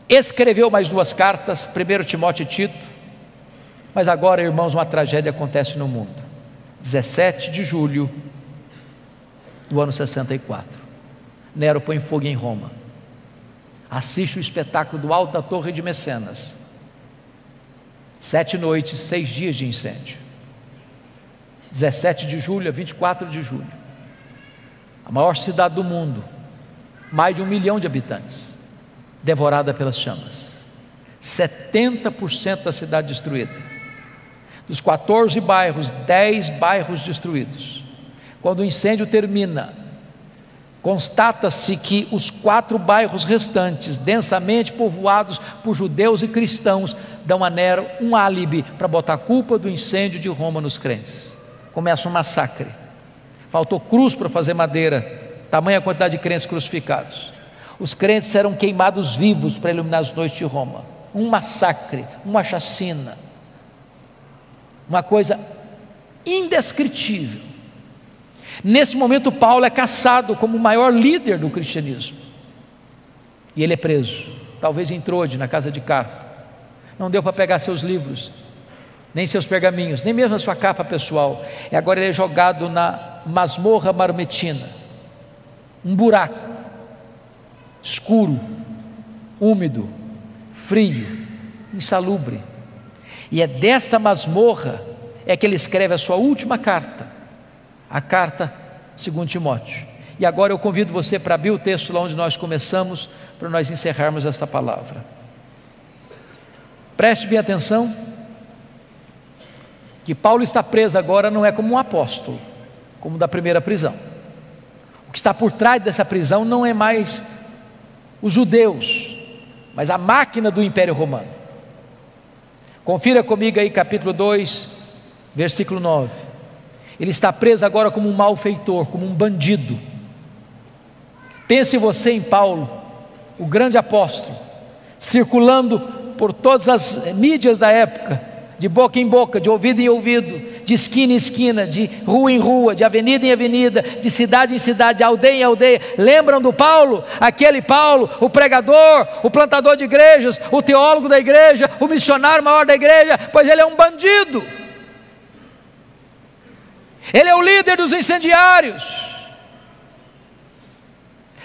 escreveu mais 2 cartas, 1 Timóteo e Tito. Mas agora, irmãos, uma tragédia acontece no mundo. 17 de julho do ano 64, Nero põe fogo em Roma, assiste o espetáculo do alto da torre de Mecenas, 7 noites, 6 dias de incêndio. 17 de julho a 24 de julho, a maior cidade do mundo, mais de 1 milhão de habitantes, devorada pelas chamas. 70% da cidade destruída. Dos 14 bairros, 10 bairros destruídos. Quando o incêndio termina, constata-se que os 4 bairros restantes, densamente povoados por judeus e cristãos, dão a Nero um álibi para botar a culpa do incêndio de Roma nos crentes. Começa um massacre. Faltou cruz para fazer madeira, tamanha quantidade de crentes crucificados. Os crentes eram queimados vivos para iluminar as noites de Roma. Um massacre, uma chacina, uma coisa indescritível. Nesse momento Paulo é caçado como o maior líder do cristianismo, e ele é preso, talvez em Trode, na casa de Cá. Não deu para pegar seus livros, nem seus pergaminhos, nem mesmo a sua capa pessoal. E agora ele é jogado na masmorra mamertina, um buraco escuro, úmido, frio, insalubre. E é desta masmorra que ele escreve a sua última carta, a carta segundo Timóteo. E agora eu convido você para abrir o texto lá onde nós começamos, para nós encerrarmos esta palavra. Preste bem atenção, que Paulo está preso agora não é como um apóstolo, como da primeira prisão. O que está por trás dessa prisão não é mais os judeus, mas a máquina do Império Romano. Confira comigo aí capítulo 2, versículo 9. Ele está preso agora como um malfeitor, como um bandido. Pense você em Paulo, o grande apóstolo, circulando por todas as mídias da época, de boca em boca, de ouvido em ouvido, de esquina em esquina, de rua em rua, de avenida em avenida, de cidade em cidade, de aldeia em aldeia. Lembram do Paulo? Aquele Paulo, o pregador, o plantador de igrejas, o teólogo da igreja, o missionário maior da igreja? Pois ele é um bandido. Ele é o líder dos incendiários.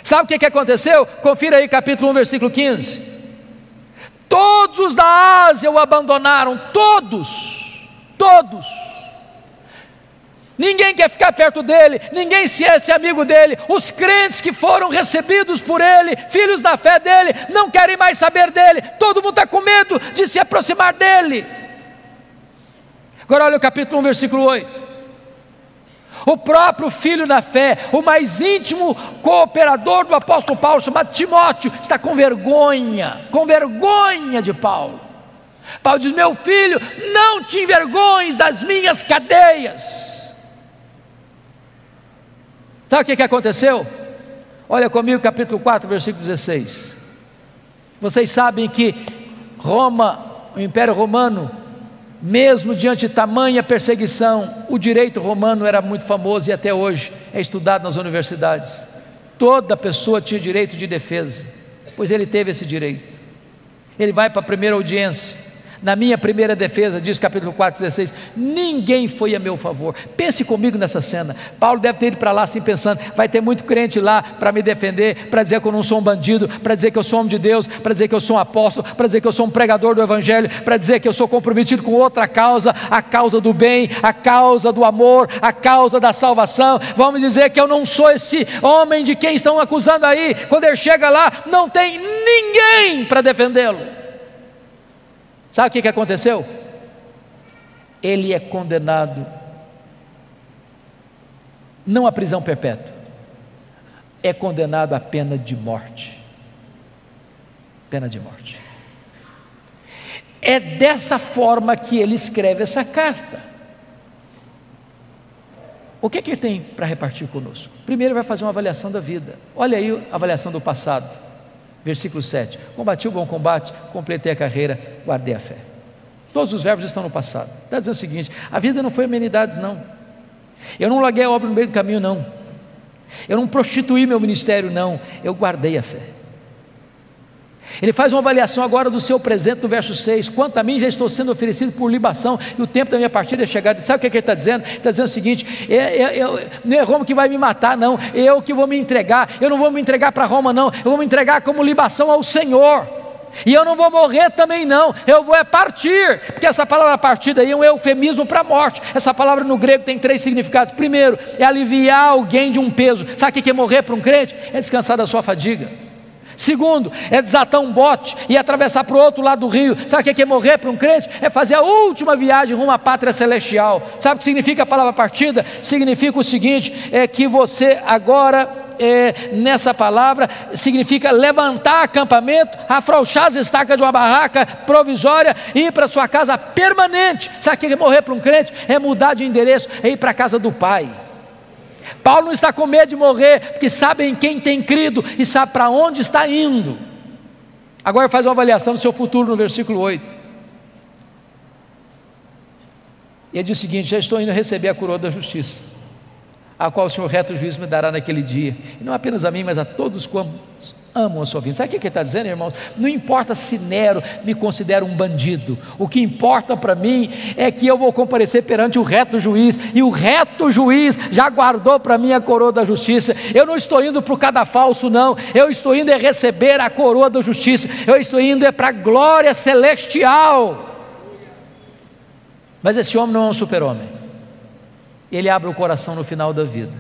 Sabe o que aconteceu? Confira aí capítulo 1, versículo 15. Todos os da Ásia o abandonaram, todos. Ninguém quer ficar perto dele, ninguém se é amigo dele. Os crentes que foram recebidos por ele, filhos da fé dele, não querem mais saber dele. Todo mundo está com medo de se aproximar dele. Agora olha o capítulo 1, versículo 8. O próprio filho da fé, o mais íntimo cooperador do apóstolo Paulo, chamado Timóteo, está com vergonha de Paulo. Paulo diz: meu filho, não te envergonhes das minhas cadeias. Sabe o que aconteceu? Olha comigo capítulo 4, versículo 16. Vocês sabem que Roma, o Império Romano, mesmo diante de tamanha perseguição, o direito romano era muito famoso e até hoje é estudado nas universidades. Toda pessoa tinha direito de defesa, pois ele teve esse direito. Ele vai para a primeira audiência. Na minha primeira defesa, diz capítulo 4, 16, ninguém foi a meu favor. Pense comigo nessa cena. Paulo deve ter ido para lá assim pensando: vai ter muito crente lá para me defender, para dizer que eu não sou um bandido, para dizer que eu sou homem de Deus, para dizer que eu sou um apóstolo, para dizer que eu sou um pregador do evangelho, para dizer que eu sou comprometido com outra causa, a causa do bem, a causa do amor, a causa da salvação. Vamos dizer que eu não sou esse homem de quem estão acusando aí. Quando ele chega lá, não tem ninguém para defendê-lo. Sabe o que aconteceu? Ele é condenado, não à prisão perpétua, é condenado à pena de morte. Pena de morte. É dessa forma que ele escreve essa carta. O que ele tem para repartir conosco? Primeiro, ele vai fazer uma avaliação da vida. Olha aí a avaliação do passado. Versículo 7, combati o bom combate, completei a carreira, guardei a fé. Todos os verbos estão no passado. Está dizendo o seguinte: a vida não foi amenidades não. Eu não larguei a obra no meio do caminho não. Eu não prostituí meu ministério não. Eu guardei a fé. Ele faz uma avaliação agora do seu presente no verso 6. Quanto a mim, já estou sendo oferecido por libação, e o tempo da minha partida é chegado. Sabe o que ele está dizendo? Ele está dizendo o seguinte: não é Roma que vai me matar não, eu que vou me entregar. Eu não vou me entregar para Roma não, eu vou me entregar como libação ao Senhor. E eu não vou morrer também não, eu vou partir. Porque essa palavra partida aí é um eufemismo para a morte. Essa palavra no grego tem 3 significados. Primeiro, é aliviar alguém de um peso. Sabe o que é morrer para um crente? É descansar da sua fadiga. Segundo, é desatar um bote e atravessar para o outro lado do rio. Sabe o que é morrer para um crente? É fazer a última viagem rumo à pátria celestial. Sabe o que significa a palavra partida? Significa o seguinte, é que você agora, nessa palavra, significa levantar acampamento, afrouxar as estacas de uma barraca provisória e ir para sua casa permanente. Sabe o que é morrer para um crente? É mudar de endereço, é ir para a casa do Pai. Paulo não está com medo de morrer, porque sabe em quem tem crido e sabe para onde está indo. Agora faz uma avaliação do seu futuro no versículo 8. E ele diz o seguinte: já estou indo receber a coroa da justiça, a qual o Senhor reto juiz me dará naquele dia, e não apenas a mim, mas a todos quantos amam a sua vida. Sabe o que ele está dizendo, irmãos? Não importa se Nero me considera um bandido, o que importa para mim é que eu vou comparecer perante o reto juiz, e o reto juiz já guardou para mim a coroa da justiça. Eu não estou indo para o cadafalso, não, eu estou indo receber a coroa da justiça, eu estou indo para a glória celestial. Mas esse homem não é um super-homem, ele abre o coração no final da vida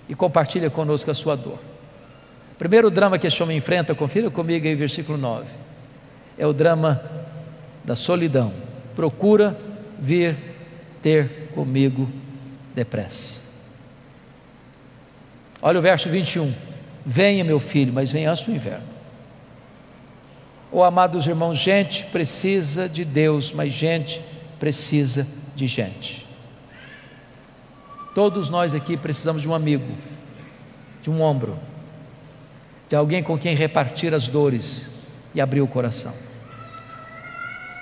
e compartilha conosco a sua dor. O primeiro drama que esse homem enfrenta, confira comigo aí, versículo 9, é o drama da solidão. Procura vir ter comigo depressa. Olha o verso 21, venha meu filho, mas venha antes do inverno. Oh, amados irmãos, gente precisa de Deus, mas gente precisa de gente. Todos nós aqui precisamos de um amigo, de um ombro, de alguém com quem repartir as dores e abrir o coração.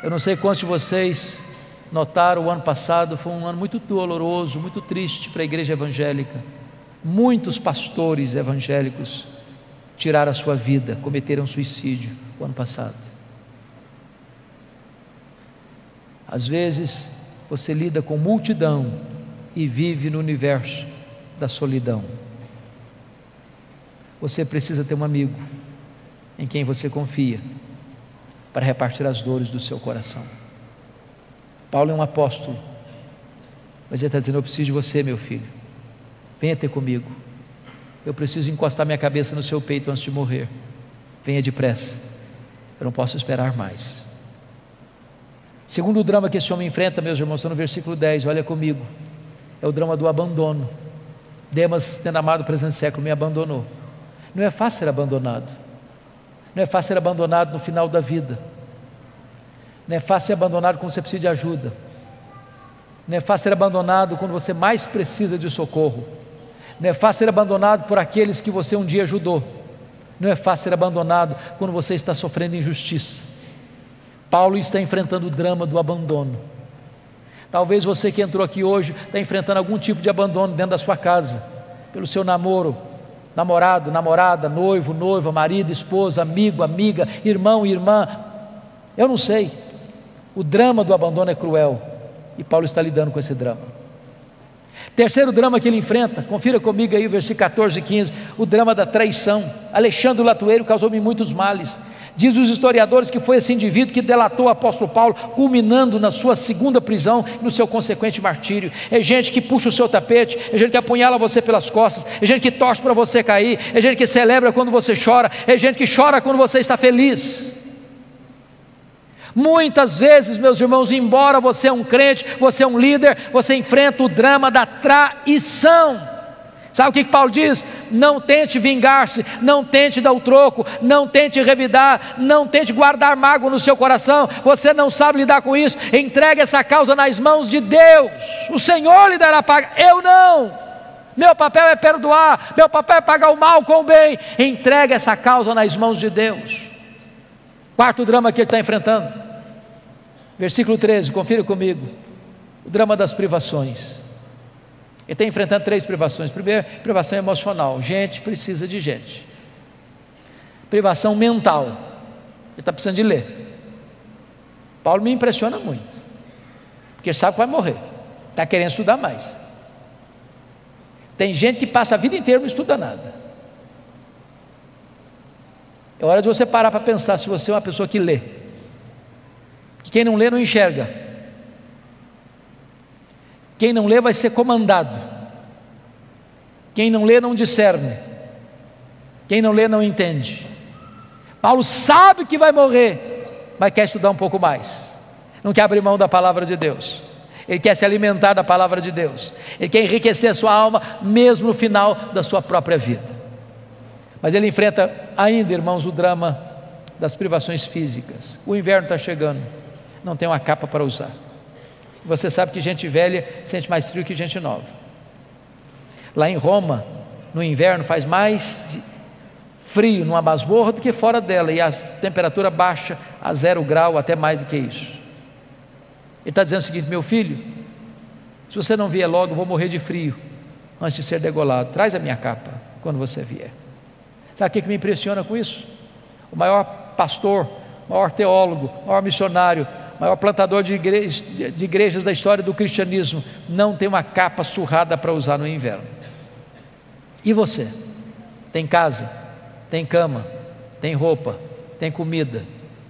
Eu não sei quantos de vocês notaram, o ano passado foi um ano muito doloroso, muito triste para a igreja evangélica. Muitos pastores evangélicos tiraram a sua vida, cometeram suicídio o ano passado. Às vezes você lida com multidão e vive no universo da solidão. Você precisa ter um amigo em quem você confia para repartir as dores do seu coração. Paulo é um apóstolo, mas ele está dizendo: eu preciso de você, meu filho, venha ter comigo, eu preciso encostar minha cabeça no seu peito antes de morrer, venha depressa, eu não posso esperar mais. Segundo drama que esse homem enfrenta, meus irmãos, está no versículo 10, olha comigo, é o drama do abandono. Demas, tendo amado o presente século, me abandonou. Não é fácil ser abandonado, não é fácil ser abandonado no final da vida, não é fácil ser abandonado quando você precisa de ajuda, não é fácil ser abandonado quando você mais precisa de socorro, não é fácil ser abandonado por aqueles que você um dia ajudou, não é fácil ser abandonado quando você está sofrendo injustiça. Paulo está enfrentando o drama do abandono. Talvez você que entrou aqui hoje está enfrentando algum tipo de abandono dentro da sua casa, pelo seu namoro, namorado, namorada, noivo, noiva, marido, esposa, amigo, amiga, irmão, irmã, eu não sei. O drama do abandono é cruel e Paulo está lidando com esse drama. Terceiro drama que ele enfrenta, confira comigo aí o versículo 14 e 15, o drama da traição. Alexandre o Latueiro causou-me muitos males. Diz os historiadores que foi esse indivíduo que delatou o apóstolo Paulo, culminando na sua segunda prisão e no seu consequente martírio. É gente que puxa o seu tapete, é gente que apunhala você pelas costas, é gente que torce para você cair, é gente que celebra quando você chora, é gente que chora quando você está feliz. Muitas vezes, meus irmãos, embora você é um crente, você é um líder, você enfrenta o drama da traição. Sabe o que Paulo diz? Não tente vingar-se, não tente dar o troco, não tente revidar, não tente guardar mágoa no seu coração. Você não sabe lidar com isso, entregue essa causa nas mãos de Deus. O Senhor lhe dará paga, eu não. Meu papel é perdoar, meu papel é pagar o mal com o bem. Entregue essa causa nas mãos de Deus. Quarto drama que ele está enfrentando, versículo 13, confira comigo, o drama das privações. Ele está enfrentando três privações. Primeiro, privação emocional, gente precisa de gente. Privação mental, ele está precisando de ler. Paulo me impressiona muito, porque sabe que vai morrer, está querendo estudar mais. Tem gente que passa a vida inteira e não estuda nada. É hora de você parar para pensar se você é uma pessoa que lê. Que quem não lê não enxerga. Quem não lê vai ser comandado. Quem não lê não discerne. Quem não lê não entende. Paulo sabe que vai morrer, mas quer estudar um pouco mais, não quer abrir mão da palavra de Deus. Ele quer se alimentar da palavra de Deus, ele quer enriquecer a sua alma, mesmo no final da sua própria vida. Mas ele enfrenta ainda, irmãos, o drama das privações físicas. O inverno está chegando, não tem uma capa para usar. Você sabe que gente velha sente mais frio que gente nova. Lá em Roma, no inverno, faz mais frio numa masmorra do que fora dela, e a temperatura baixa a 0 grau, até mais do que isso. Ele está dizendo o seguinte: meu filho, se você não vier logo, eu vou morrer de frio antes de ser degolado. Traz a minha capa quando você vier. Sabe o que me impressiona com isso? O maior pastor, maior teólogo, maior missionário, maior plantador de igrejas da história do cristianismo, não tem uma capa surrada para usar no inverno. E você? Tem casa, tem cama, tem roupa, tem comida,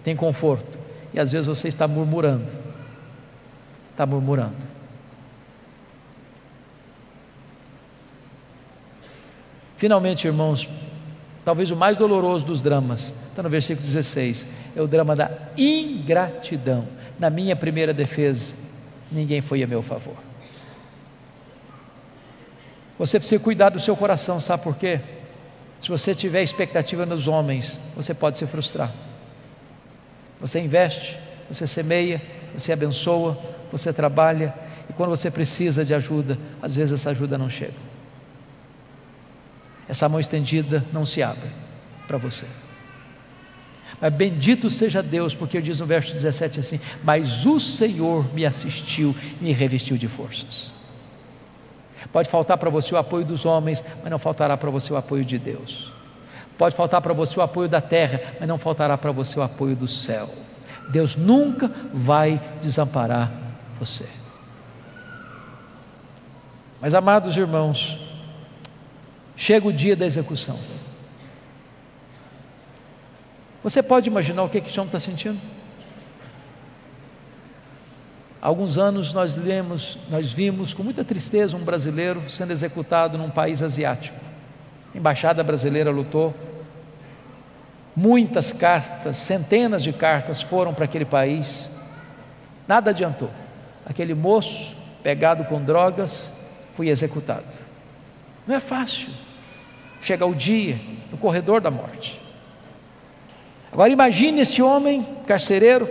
tem conforto, e às vezes você está murmurando. Está murmurando. Finalmente, irmãos, talvez o mais doloroso dos dramas, está no versículo 16, é o drama da ingratidão. Na minha primeira defesa, ninguém foi a meu favor. Você precisa cuidar do seu coração, sabe por quê? Se você tiver expectativa nos homens, você pode se frustrar. Você investe, você semeia, você abençoa, você trabalha, e quando você precisa de ajuda, às vezes essa ajuda não chega. Essa mão estendida não se abre para você. Mas bendito seja Deus, porque diz no verso 17 assim: mas o Senhor me assistiu, me revestiu de forças. Pode faltar para você o apoio dos homens, mas não faltará para você o apoio de Deus. Pode faltar para você o apoio da terra, mas não faltará para você o apoio do céu. Deus nunca vai desamparar você. Mas, amados irmãos, chega o dia da execução. Você pode imaginar o que esse homem está sentindo? Há alguns anos nós vimos com muita tristeza um brasileiro sendo executado num país asiático. A embaixada brasileira lutou, muitas cartas, centenas de cartas foram para aquele país, nada adiantou. Aquele moço pegado com drogas foi executado. Não é fácil chegar o dia no corredor da morte. Agora imagine esse homem carcereiro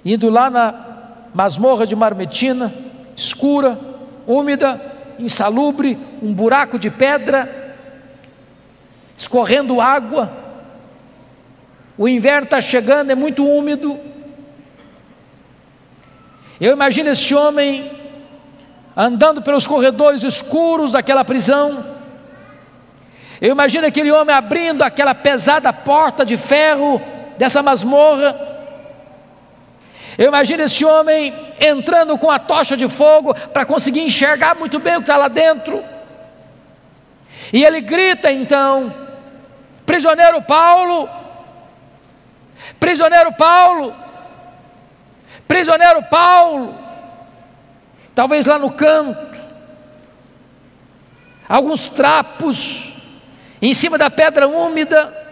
indo lá na masmorra de Marmetina, escura, úmida, insalubre, um buraco de pedra, escorrendo água. O inverno está chegando, é muito úmido. Eu imagino esse homem andando pelos corredores escuros daquela prisão. Eu imagino aquele homem abrindo aquela pesada porta de ferro dessa masmorra. Eu imagino esse homem entrando com a tocha de fogo para conseguir enxergar muito bem o que está lá dentro. E ele grita então: prisioneiro Paulo, prisioneiro Paulo, prisioneiro Paulo. Talvez lá no canto, alguns trapos em cima da pedra úmida.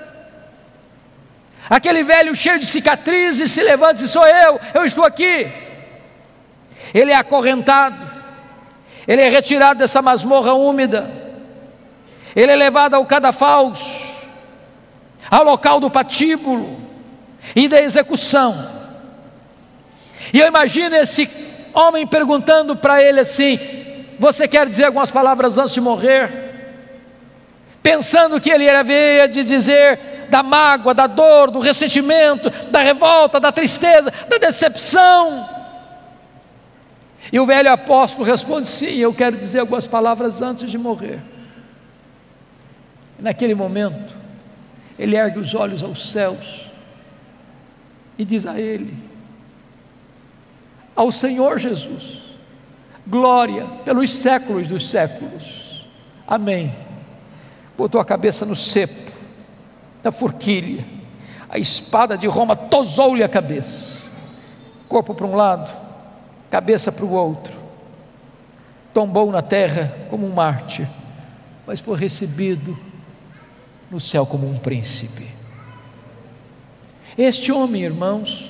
Aquele velho cheio de cicatrizes se levanta e diz: sou eu estou aqui. Ele é acorrentado, ele é retirado dessa masmorra úmida, ele é levado ao cadafalso, ao local do patíbulo e da execução. E eu imagino esse homem perguntando para ele assim: você quer dizer algumas palavras antes de morrer? Pensando que ele havia de dizer da mágoa, da dor, do ressentimento, da revolta, da tristeza, da decepção. E o velho apóstolo responde: sim, eu quero dizer algumas palavras antes de morrer. E naquele momento, ele ergue os olhos aos céus e diz a ele: ao Senhor Jesus, glória pelos séculos dos séculos, amém. Botou a cabeça no cepo da forquilha, a espada de Roma tosou-lhe a cabeça, corpo para um lado, cabeça para o outro, tombou na terra como um mártir, mas foi recebido no céu como um príncipe. Este homem, irmãos,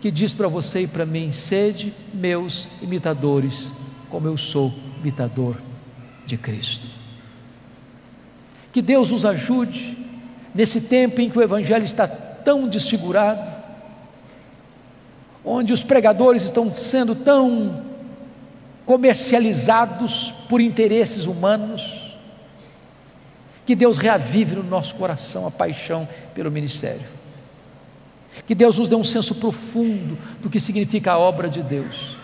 que diz para você e para mim: sede meus imitadores, como eu sou imitador de Cristo. Que Deus nos ajude nesse tempo em que o Evangelho está tão desfigurado, onde os pregadores estão sendo tão comercializados por interesses humanos. Que Deus reavive no nosso coração a paixão pelo ministério. Que Deus nos dê um senso profundo do que significa a obra de Deus.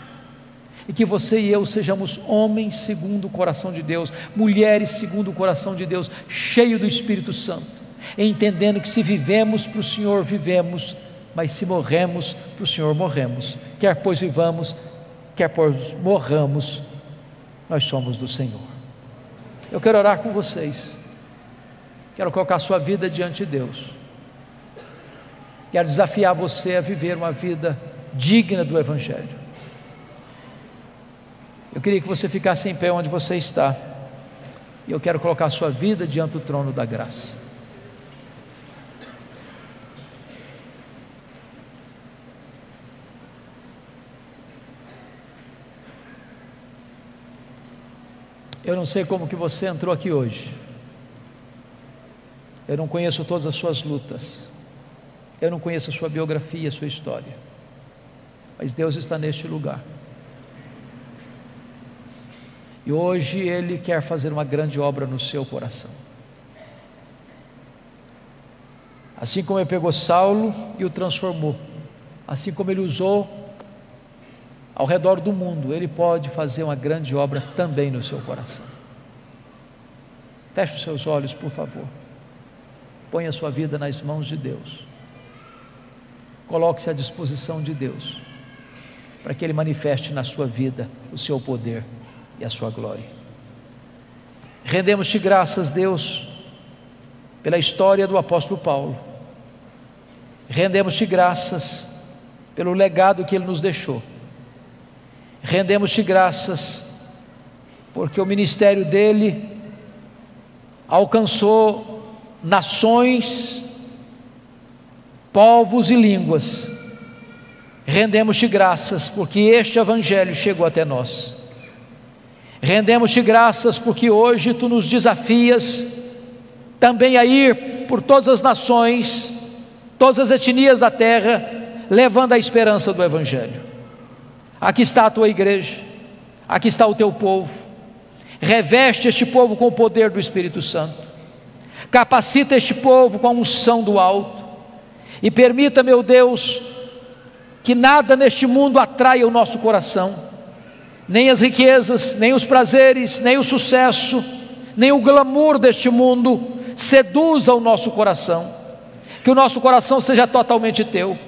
E que você e eu sejamos homens segundo o coração de Deus, mulheres segundo o coração de Deus, cheios do Espírito Santo, entendendo que se vivemos para o Senhor, vivemos, mas se morremos para o Senhor, morremos. Quer pois vivamos, quer pois morramos, nós somos do Senhor. Eu quero orar com vocês. Quero colocar a sua vida diante de Deus. Quero desafiar você a viver uma vida digna do Evangelho. Eu queria que você ficasse em pé onde você está. E eu quero colocar a sua vida diante do trono da graça. Eu não sei como que você entrou aqui hoje. Eu não conheço todas as suas lutas, eu não conheço a sua biografia, a sua história, mas Deus está neste lugar, e hoje Ele quer fazer uma grande obra no seu coração. Assim como Ele pegou Saulo e o transformou, assim como Ele usou ao redor do mundo, Ele pode fazer uma grande obra também no seu coração. Feche os seus olhos, por favor. Põe a sua vida nas mãos de Deus. Coloque-se à disposição de Deus, para que Ele manifeste na sua vida o seu poder e a sua glória. Rendemos-te graças, Deus, pela história do apóstolo Paulo. Rendemos-te graças pelo legado que ele nos deixou. Rendemos-te graças porque o ministério dele alcançou nações, povos e línguas. Rendemos-te graças porque este Evangelho chegou até nós. Rendemos-te graças porque hoje Tu nos desafias também a ir por todas as nações, todas as etnias da terra, levando a esperança do Evangelho. Aqui está a Tua igreja, aqui está o Teu povo. Reveste este povo com o poder do Espírito Santo. Capacita este povo com a unção do alto, e permita, meu Deus, que nada neste mundo atraia o nosso coração, nem as riquezas, nem os prazeres, nem o sucesso, nem o glamour deste mundo seduza o nosso coração. Que o nosso coração seja totalmente Teu,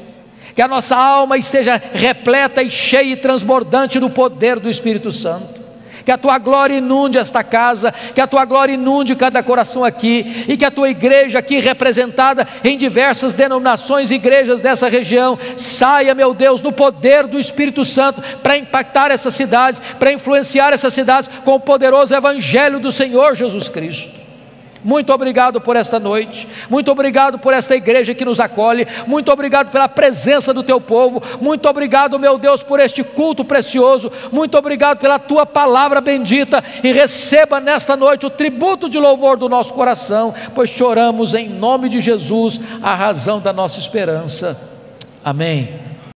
que a nossa alma esteja repleta e cheia e transbordante do poder do Espírito Santo. Que a Tua glória inunde esta casa, que a Tua glória inunde cada coração aqui, e que a Tua igreja aqui representada em diversas denominações e igrejas dessa região, saia, meu Deus, no poder do Espírito Santo, para impactar essas cidades, para influenciar essas cidades com o poderoso Evangelho do Senhor Jesus Cristo. Muito obrigado por esta noite, muito obrigado por esta igreja que nos acolhe, muito obrigado pela presença do Teu povo, muito obrigado, meu Deus, por este culto precioso, muito obrigado pela Tua palavra bendita, e receba nesta noite o tributo de louvor do nosso coração, pois choramos em nome de Jesus, a razão da nossa esperança. Amém.